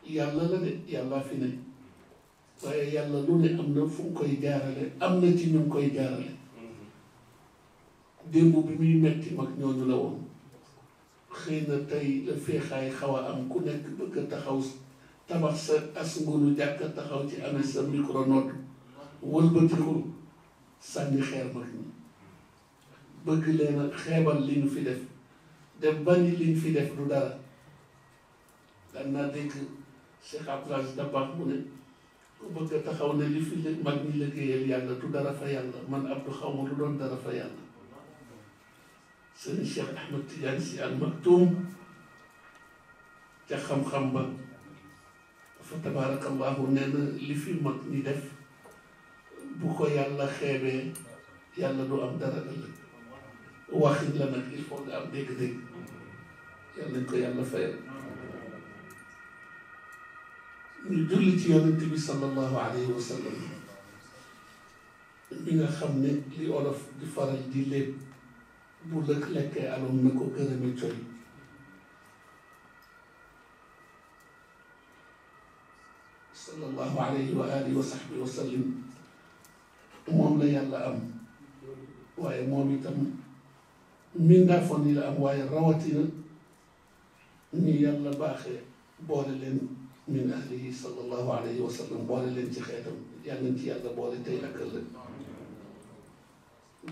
yàlla la de yàllaa fi ne waaye yàlla lu ne am na fu mu koy jaarale am na ci ñu ngi koy jaarale démb bi muy metti mag ñooñu la woon xëy na tey la feexaay xaw a am ku nekk bëgg a taxaw tabax sa as ngunu jàkk taxaw ci amee sa micro note wëlbatiku sànni xeer mag ñi bëgg leen a xeebal li ñu fi def def bañi li ñu fi def du dara daan naa dégg Cheikh Abdoul Aziz Dabakh mu ne ku bëgg a taxaw ne li fi mag ñi liggéeyal yàlla du dara fa yàlla man Abdou xaw ma lu doon dara fa yàlla sëñ Cheikh Ahmed Tidiane Sy Al Maktoum ca xam-xam ba fa tabaarakallahu nee na li fi mag ñi def bu ko yàlla xeebee yàlla du am dara ëllëg waxin la nag il faut nga am dégg-dégg yàlla nañ ko yàlla fayal ñu julli ci yonent bi sallallahu alayhi wa sallam mi nga xam ne li olof di faral di léeb bu lëkk lekkee aloom na ko gërëme coy sallallahu alayhi wa alihi wa sahbihi wa sallam moom la yàlla am waaye moom itam mindaafoon yi la am waaye rawatina ñi yàlla baaxee boole leen min ahlihi sallallahu alayhi wa sallam boole leen ci xeetam yàlla nañ ci yàlla boole tey ak ëllëg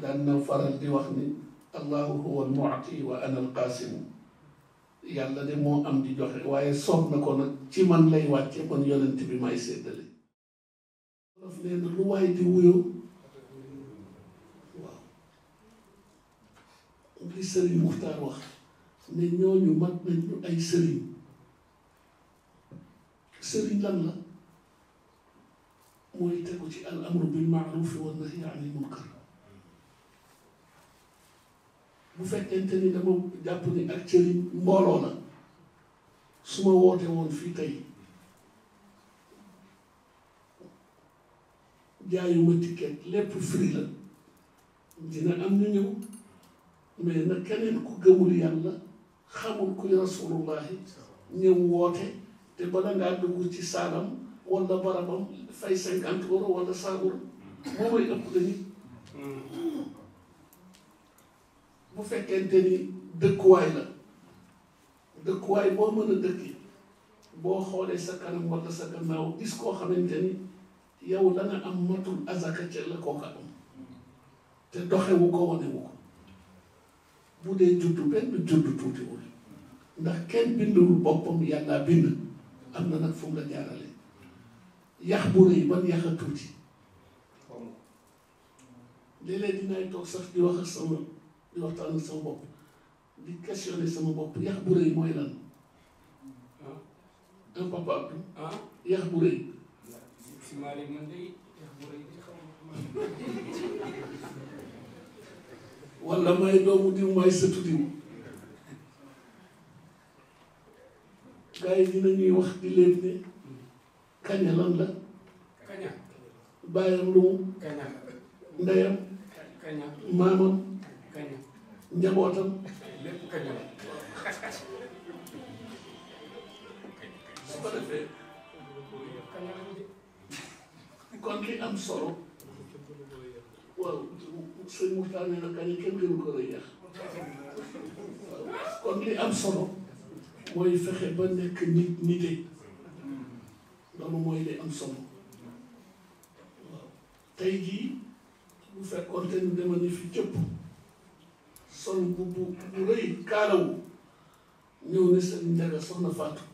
daan na faral di wax ni allahu huwa almu'ti wa ana alqaasimu yàlla de moo am di joxe waaye soob na ko nag ci man lay wàcce kon yonent bi may séddale wolof nee na lu waay di wuyoo waaw li sëriñ Muxtaar wax ne ñooñu mat nañu ay sëriñ sëriñ lan la mooy tegu ci al amru bil ma'rufi wa nahyi anil munkar bu fekkente ni dama jàpp ni ak sëriñ mbooloo la su ma woote woon fii tey jaayuma ticket lépp free la dina am ñu ñëw mais nag keneen ku gëmul yàlla xamul kuy rasulullahi ñëw woote te bala ngaa dugg ci saalam wala barabam fay 50 € wala 100 € moo may ëpp la nit bu fekkente ni dëkkuwaay la dëkkuwaay boo mën a dëkki boo xoolee sa kanam wala sa gannaaw gis koo xamante ni yow la nga am matul azaka ca la kooka am te doxewu ko wanewu ko bu dee juddu benn juddu tuutiwul ndax kenn bindul boppam yàlla bind am na nag fu mu la jaarale yax bu rëy ban yax a tuuti léeg-léeg dinaay toog sax di wax ak sama di waxtaan ak sama bopp di questionner sama bopp yax bu rëy mooy lan un papa Abdou yax bu rëy wala may doomu diw may sëtu diw gars yi dinañuy wax di leen ne kaña lan la bàyyam lu mu ndeyam maamam njabootam su ko defee kon li am solo waaw sëñ Muxtaar nee na kañ kenn gënu ko rëy yax waaw kon li am solo mooy fexe ba nekk nite loolu mooy li am solo waaw tey jii bu fekkoon te ni dema ni fi cëpp sol bu rëy kaalawu ñëw ne seen njaga soxna Fatou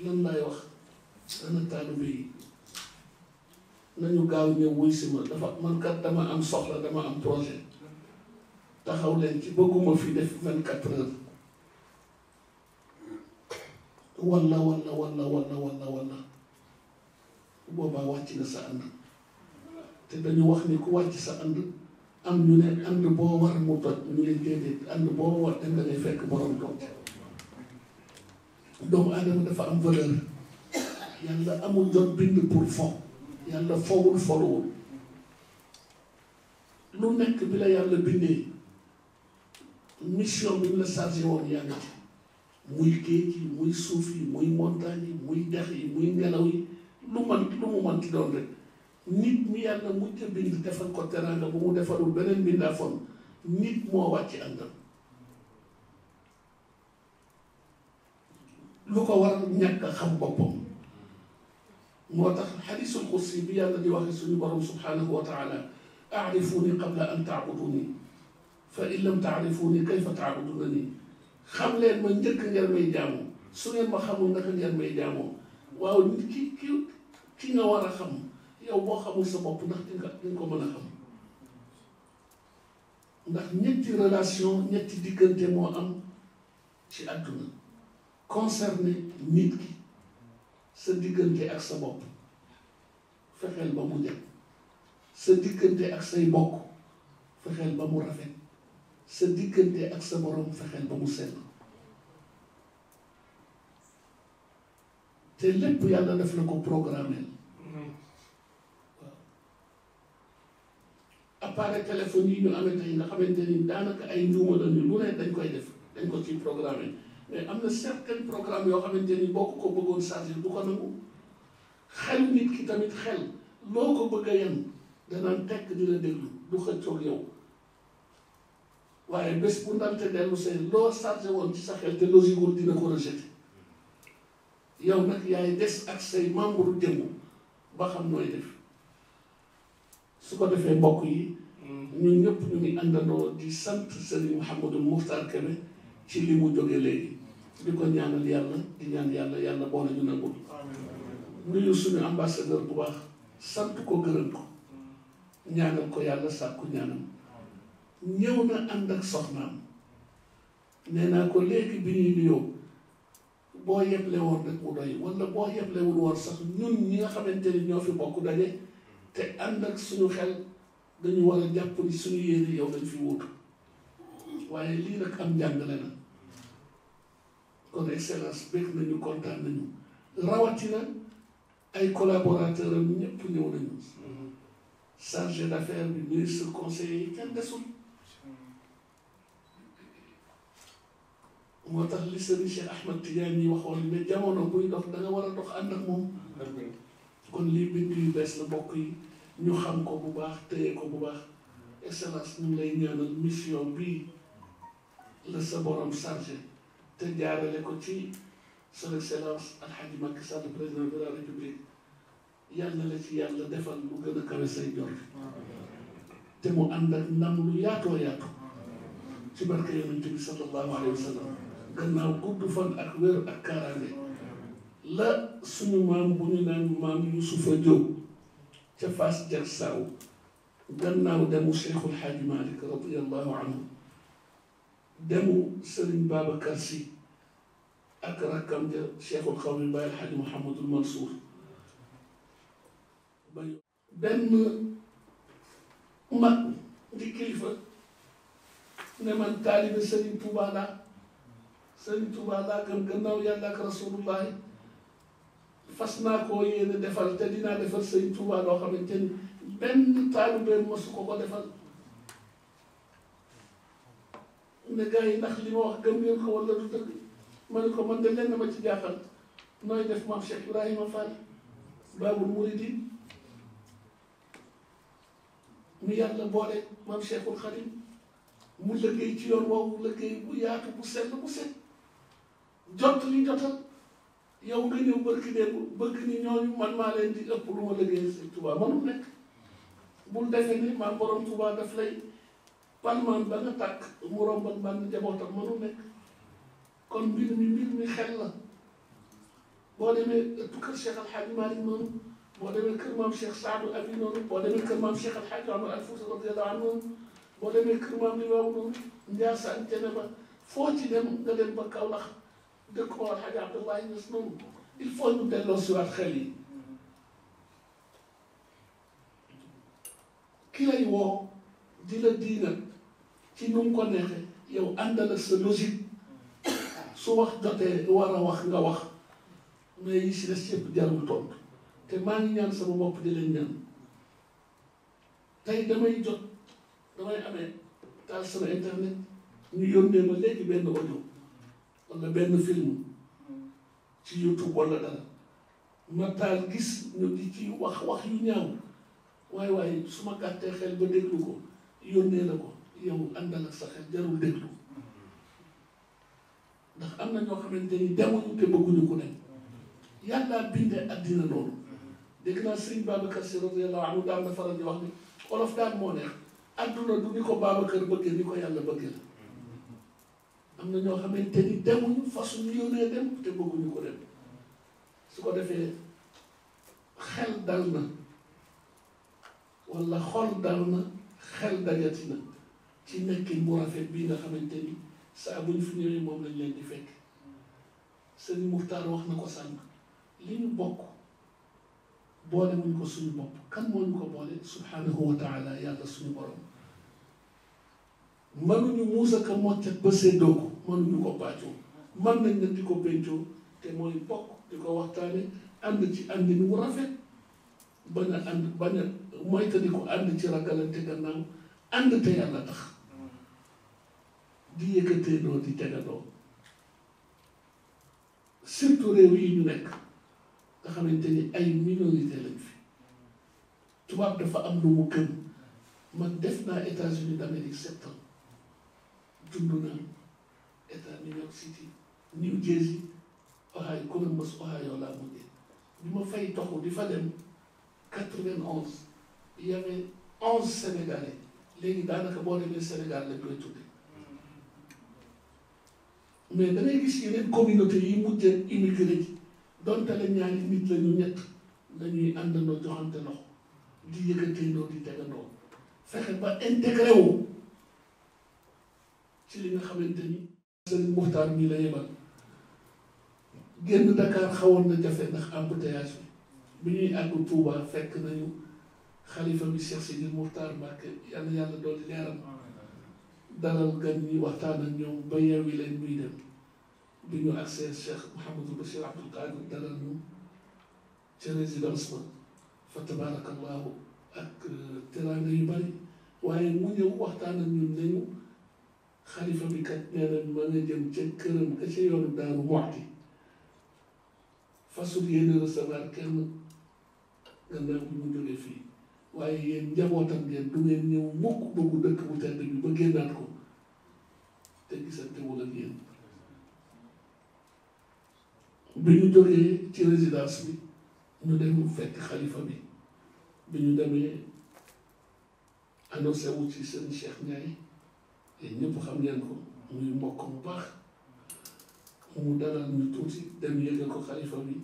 lan laay wax dana taalibe yi nañu gaaw ñëw wuy si ma dafa man kat dama am soxla dama am projet taxaw leen ci bëgguma fi def 24 heures walla boobaa wàcc nga sa ànd te dañu wax ni ku wàcc sa ànd am ñu ne ànd boo war mu toj ñu leen déedéet ànd boo war dem da ngay fekk borom toog doomu aadama dafa am valeur yàlla amul jot bind pour fo yàlla fowul folowul lu nekk bi la yàlla bindee mission bi mu la chargé woon yaa ngi ci muy géej yi muy suuf yi muy montagne yi muy dex yi muy ngelaw yi lu mu manti doon rek nit mi yàlla mujj bind defal ko teraanga bu mu defarul beneen mbindaafoon nit moo wàcc àndam lu ko war ñàkk a xam boppam moo tax xadiisul xudsi bi yàlla di waxe suñu borom subhanahu wa taala aarifuni qabla an taabuduni fa in lam taarifuni kayfa taabudunani xam leen ma njëkk ngeen may jaamu su ngeen ma xamul naka ngeen may jaamoo waaw nit ki nga war a xam yow boo xamul sa bopp ndax di nga ko mën a xam ndax ñetti relation ñetti diggante moo am ci àdduna concerné nit ki sa diggante ak sa bopp fexeel ba mu jag sa diggante ak say bokk fexeel ba mu rafet sa diggante ak sa borom fexeel ba mu sell te lépp yàlla def na ko programmeel waaw appareil téléphone yi ñu amee tey nga xamante ni daanaka ay njuuma la ni lu ne dañ koy def dañ ko ci programmé mais am na certains programmes yoo xamante ni boo ko bëggoon chargé du ko nangu xel nit ki tamit xel loo ko bëgg a yan danaan tekk di la déglu du xëccoog yow waaye bés bu ndante dellu see loo chargé woon ci sa xel te logique wul dina ko rejeté yow nag yaay des ak say membre démb ba xam nooy def su ko defee mbokk yi ñun ñëpp ñu ngi àndandoo di sant Serigne Mouhamadou Mokhtar Kébé ci li mu jóge léegi di ko ñaanal yàlla di ñaan yàlla boole ñu nangul nuyu suñu ambassadeur bu baax sant ko gërëm ko ñaanal ko yàlla sàkku ñaanam ñëw na ànd ak soxnaam nee naa ko léegi bi ñuy nuyoo boo yeble woon rek mu doy wala boo yeblewul woon sax ñun ñi nga xamante ni ñoo fi bokk daje te ànd ak suñu xel dañu war a jàpp ni suñu yéene yow dañ fi wuutu waaye lii nag am njàngale na kon excellence bëgg nañu kontaan nañu rawatina ay collaborateurs am ñëpp ñëw nañu chargé d'affaires bi ministre conseiller yi kenn desul moo tax li Serigne Cheikh Ahmed Tidiane yi waxoon ne jamono buy dox da nga war a dox ànd ak moom kon lii bind yu bees la mbokk yi ñu xam ko bu baax téye ko bu baax excellence ñu ngi lay ñaanal mission bii la sa borom chargé te jaarale ko ci son excellence Alhaji Macky Sall président de la république yàlla la ci yàlla defal lu gën a kawe say jot te mu ànd ak ndam lu yaatoo yaatu ci barke yonent bi sallallahu alayhi wa sallam gannaaw gudd fan ak wér ak kaaraange la suñu maam bu ñu naan maam Yusufa Jóob ca Fass Jaksaaw gannaaw demu Cheikhul Xaaji Malik radiyallahu anhu demu Serigne Babacar Sy ak rakkam ja Cheikhul Xawmi Baay Alxaaji Mouhamadul Mansour ba benn mag di kilifa ne man taalibe Serigne Touba laa Serigne Touba laa gëm gannaaw yàlla ak rasulullahi fas naa koo yéene defal te dinaa defal Serigne Touba loo xamante ni benn taalibe mosu ko defal ne gars yi ndax li ma wax gëm ngeen ko wala du dëgg ma ne ko man de lenn ma ci jaaxal nooy def maam Cheikh Ibrahima Fall Baabul Muridin mi yàlla boole maam Cheikhul Khadim mu liggéey ci yoon woowu liggéey bu yaatu bu sell bu set jot li jotal yow nga ñëw barki démb bëgg ni ñooñu man maa leen di ëpp lu ma liggéey Sëñ Tuubaa mënul nekk bul defee ni maam borom Tuubaa daf lay palmaan ba nga tàkk mu romb ak man njabootam mënul nekk kon mbir mi xel la boo demee ëpp kër Cheikh Al Hadj Malick noonu boo demee kër maam Cheikh Saadou Abi noonu boo demee kër maam Cheikh Al Hadj Omar Al Fouti radiyallahu anhu noonu boo demee kër maam Limaamu noonu Ndiassane Thiénaba foo ci dem nga dem ba Kaolack dëkk ko Al Hadj Abdoulaye Niass noonu il faut ñu delloo si waat xel yi ki lay woo di la diingat ci nu mu ko neexee yow àndal ak sa logique su wax jotee war a wax nga wax mais yi si des yëpp jarul tontu te maa ngi ñaan sama bopp di leen ñaan tey damay amee taal sama internet ñu yónnee ma léegi benn audio wala benn film ci YouTube wala dara ma taal gis ñu di ci wax yu ñaaw waaye su ma gàttee xel ba déglu ko yónnee la ko yow àndal ak sa xel jarul déglu ndax am na ñoo xamante ni demuñu te bëgguñu ku dem yàlla bindee addina noonu dégg naa sëñ Babacar Si radiyallahu anhu daan na faral di wax ni olof daan moo neex adduna du ni ko Babacar bëggee ni ko yàlla bëggee la am na ñoo xamante ni demuñu façon ñu yónnee dem te bëgguñu ko dem su ko defee xel dal na wala xol dal na xel dajati na ci nekkin bu rafet bii nga xamante ni saa bu ñu fi ñëwee moom lañ leen di fekk Sëriñ Muxtaar wax na ko sànq li ñu bokk boole wuñ ko suñu bopp kan moo ñu ko boole subhanahu wa taala yàlla suñu borom mënuñu muusa ka moccat ba séddoo ko mënuñu ko bàccoo mën nañ nag di ko pencoo te mooy bokk di ko waxtaane ànd ci ànd ni mu rafet bañ a moyta di ko ànd ci ragalante gannaaw ànd te yàlla tax di yëkkatee doo di tegadoo surtout réew yi ñu nekk nga xamante ni ay minorité lañ fi tubaab dafa am lu mu gën man def naa États-Unis d'Amérique 7 ans dund naa état New York City New Jersey Ohio Columbus Ohio laa mujjee bi ma fay toxu di fa dem 91 il y avait 11 Sénégalais léegi daanaka boo demee Sénégal lañ koy tudde mais da ngay gis yeneen communauté yi mujjee immigré ji donte la ñaari nit la ñu ñett dañuy àndandoo joxante loxo di yëkkateendoo di tegandoo fexe ba intégré wu ci li nga xamante ni Sëriñ Muxtaar mii la yebal génn Dakar xawoon na jafe ndax embouteillage bi ñuy àgg Touba fekk nañu xalifa bi Cheikh Sidi Muxtaar Mbàkke yàlla yàlla dolli leeram dalal gan ñi waxtaan ak ñoom ba yeewi leen muy dem bi ñu accès Cheikh Mouhamadou Bachir Abdoul Qadir dalal ñu ca résidence ba fa tabarakallahu ak teraanga yu bari waaye mu ñëw waxtaan ak ñun nañu xalifa bi kat nee na ma nga jëm ca këram ka ca yoonu Daaru Muxti fasul yéen recevoir kenn gannaaw bi mu jógee fii waaye yéen njabootam ngeen du ngeen ñëw mukk bëggu dëkk bu tedd bi ba génnaat ko te gisante wala ak yéen bi ñu jógee ci résidence bi ñu dem fekk xalifa bi ñu demee annoncé wu ci seen Cheikh Ndiaye yéen ñëpp xam ngeen ko muy mbokk mu baax mu dalal ñu tuuti dem yëgal ko xalifa bi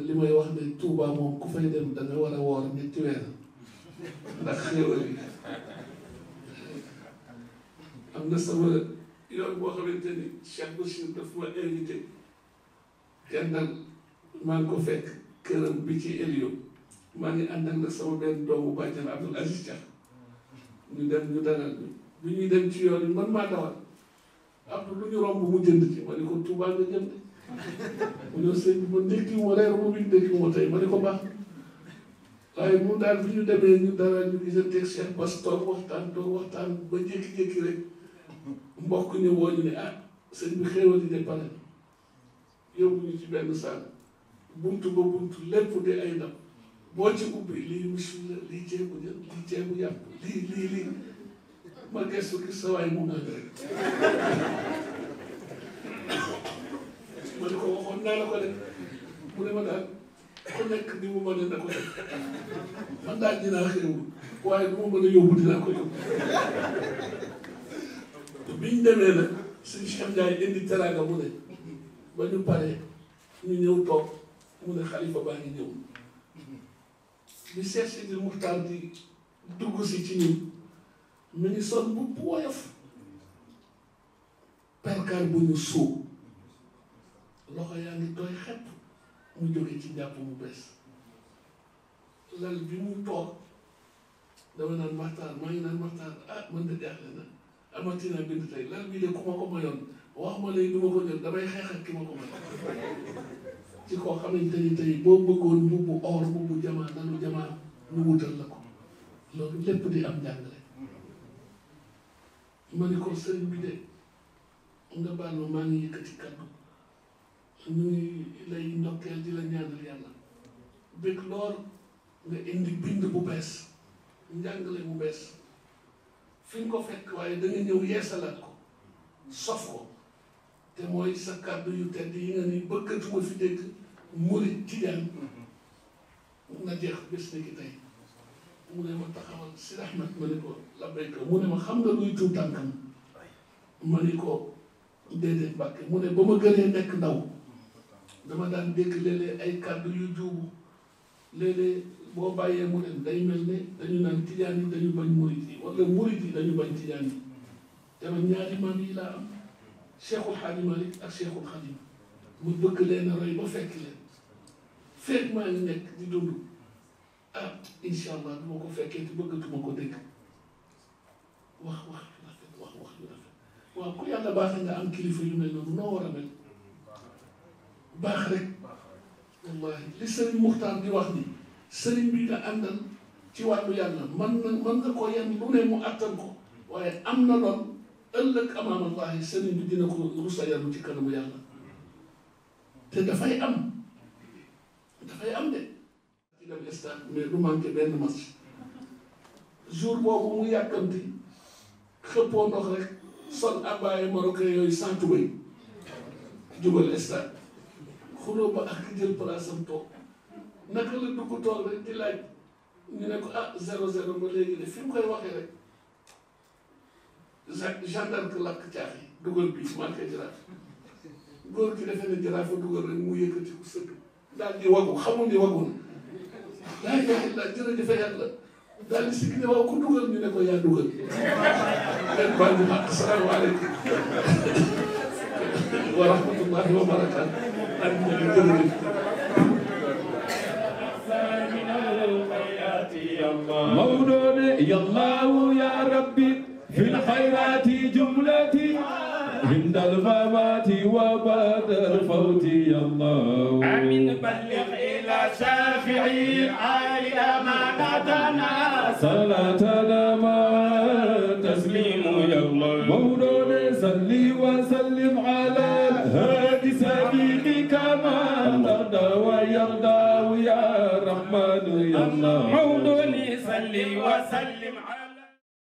li may wax ne Touba moom ku fay dem da nga war a woor ñetti weer ndax xéwal yi am na sama yoon boo xamante ni Cheikh Bachir daf ma invité kenn nag maa ngi ko fekk këram bi ci Elio maa ngi ànd ak nag sama benn doomu bàjjan Abdoul Aziz Dia ñu dem ñu dalal bi ñuy dem ci yoon yi man maa dawal Abdou lu ñu romb mu jënd ci ma ne ko Touba nga jënd mu ñëw sëñ bi ma ndékki ma reer ma bi ndékki ma tey ma ne ko baax waaye mu daal bi ñu demee ñu dara ñu gisanteeg Cheikh Bass toog waxtaan ba jékki-jékki rek mbokk ñu woo ñu ne ah sëñ bi xéewal yi de pare yóbbu ñu ci benn saal buntu ba buntu lépp di ay ndam boo ci ubbi lii misul la lii ceebu jën lii ceebu yàpp lii ma gëstu gis sa waay mu naan rek ma ne ko waxoon naa la ko de mu ne ma daal ku nekk ni mu mën a na ko def man daal dinaa xéewlu waaye du ma mën a yóbbu dinaa ko yóbbu biñ demee nag suñu Cheikh Ndiaye indi teraanga mu ne ba ñu paree ñu ñëw toog mu ne xalifa baa ngi ñëw bi Cheikh Sidi Muxtaar di dugg si ci ñun mi ngi sol bu woyof perkaal bu ñu suub loxo yaa ngi tooy xepp mu jóge ci njàpp mu bees lal bi mu toog dama naan Maxtaar maa ngi naan Maxtaar ah man de jaaxle na amati naa bind tey lal bi de ku ma ko mayoon wax ma léegi du ma ko jël damay xeex ak ki ma ko mayoon ci koo xamante ni tey boo bëggoon mbubbu or mbubbu jamaa nanu jamaa ñu wutal la ko loolu lépp di am njàngale ma ni ko sëriñ bi de nga baal ma maa ngi yëkkati kaddu ñu ngi lay ndokkeel di la ñaanal yàlla bëgg lool nga indi bind bu bees njàngale bu bees fi nga ko fekk waaye da nga ñëw yeesalaat ko sof ko te mooy sa kàddu yu tedd yi nga ni bëggatuma fi dégg murit tijaan na jeex bés ni ki tey mu ne ma taxawal si Ahmed ma ni ko la béykat mu ne ma xam nga luy tuut tànkam ma ni ko déedéet Mbàkke mu ne ba ma gënee nekk ndaw dama daan dégg léeg-léeg ay kàddu yu juubu léeg-léeg boo bàyyee mu dem day mel ne dañu naan tijaan yi dañu bañ murit yi wala murit yi dañu bañ tijaan yi te man ñaari maam yi laa am Cheikhul Hadji Malick ak Cheikhul Khadim mu bëgg leen a roy ba fekk leen fekk maa ngi nekk di dund ah incha allah du ma ko fekkee te bëggatuma ko dégg wax yu rafet wax yu rafet waaw ku yàlla baax nga am kilifa yu mel noonu noo war a mel baax rek wallahi li sëriñ Muxtaar di wax ni sëriñ bi nga àndal ci wàllu yàlla mën nga ko yenn lu ne mu attan ko waaye am na lool ëllëg amaam allahi sëriñ bi dina ko rusa yaru ci kanamu yàlla te dafay am de ci dem stade mais du manqué benn match jour boobu mu yàkkamti xëppoo ndox rek sol abbaye marocain yooyu sans tubéy jubal stade xuloo ba ak jël place am toog naka la dugg toog rek di laaj ñu ne ko ah 0-0 ba léegi de fi mu koy waxee rek gendarme lakk caax yi dugal bi marqué jaraaf góor gi defee ne jaraaf a dugal rek mu yëkkati ku sëgg daal di wagu xamul ni wagu na laa ilaha illa jërëjëf yàlla daal di sikki ne waaw ku dugal ñu ne ko yaa dugal leen baal di xaq asalaamaaleykum wa rahmatullahi wa barakaatu ak ñu jërëjëf
مولود يا الله يا ربي في الخيرات جملتي عند الغابات وبعد الفوت يا الله
آمين بلغ إلى شافعي عالي أمانتنا
صلاتنا مع
تسليم يا الله
مولود صلي وسلم على الهادي سبيلك ما ترضى ويرضى يا رحمن يا الله
مولود صلي وسلم على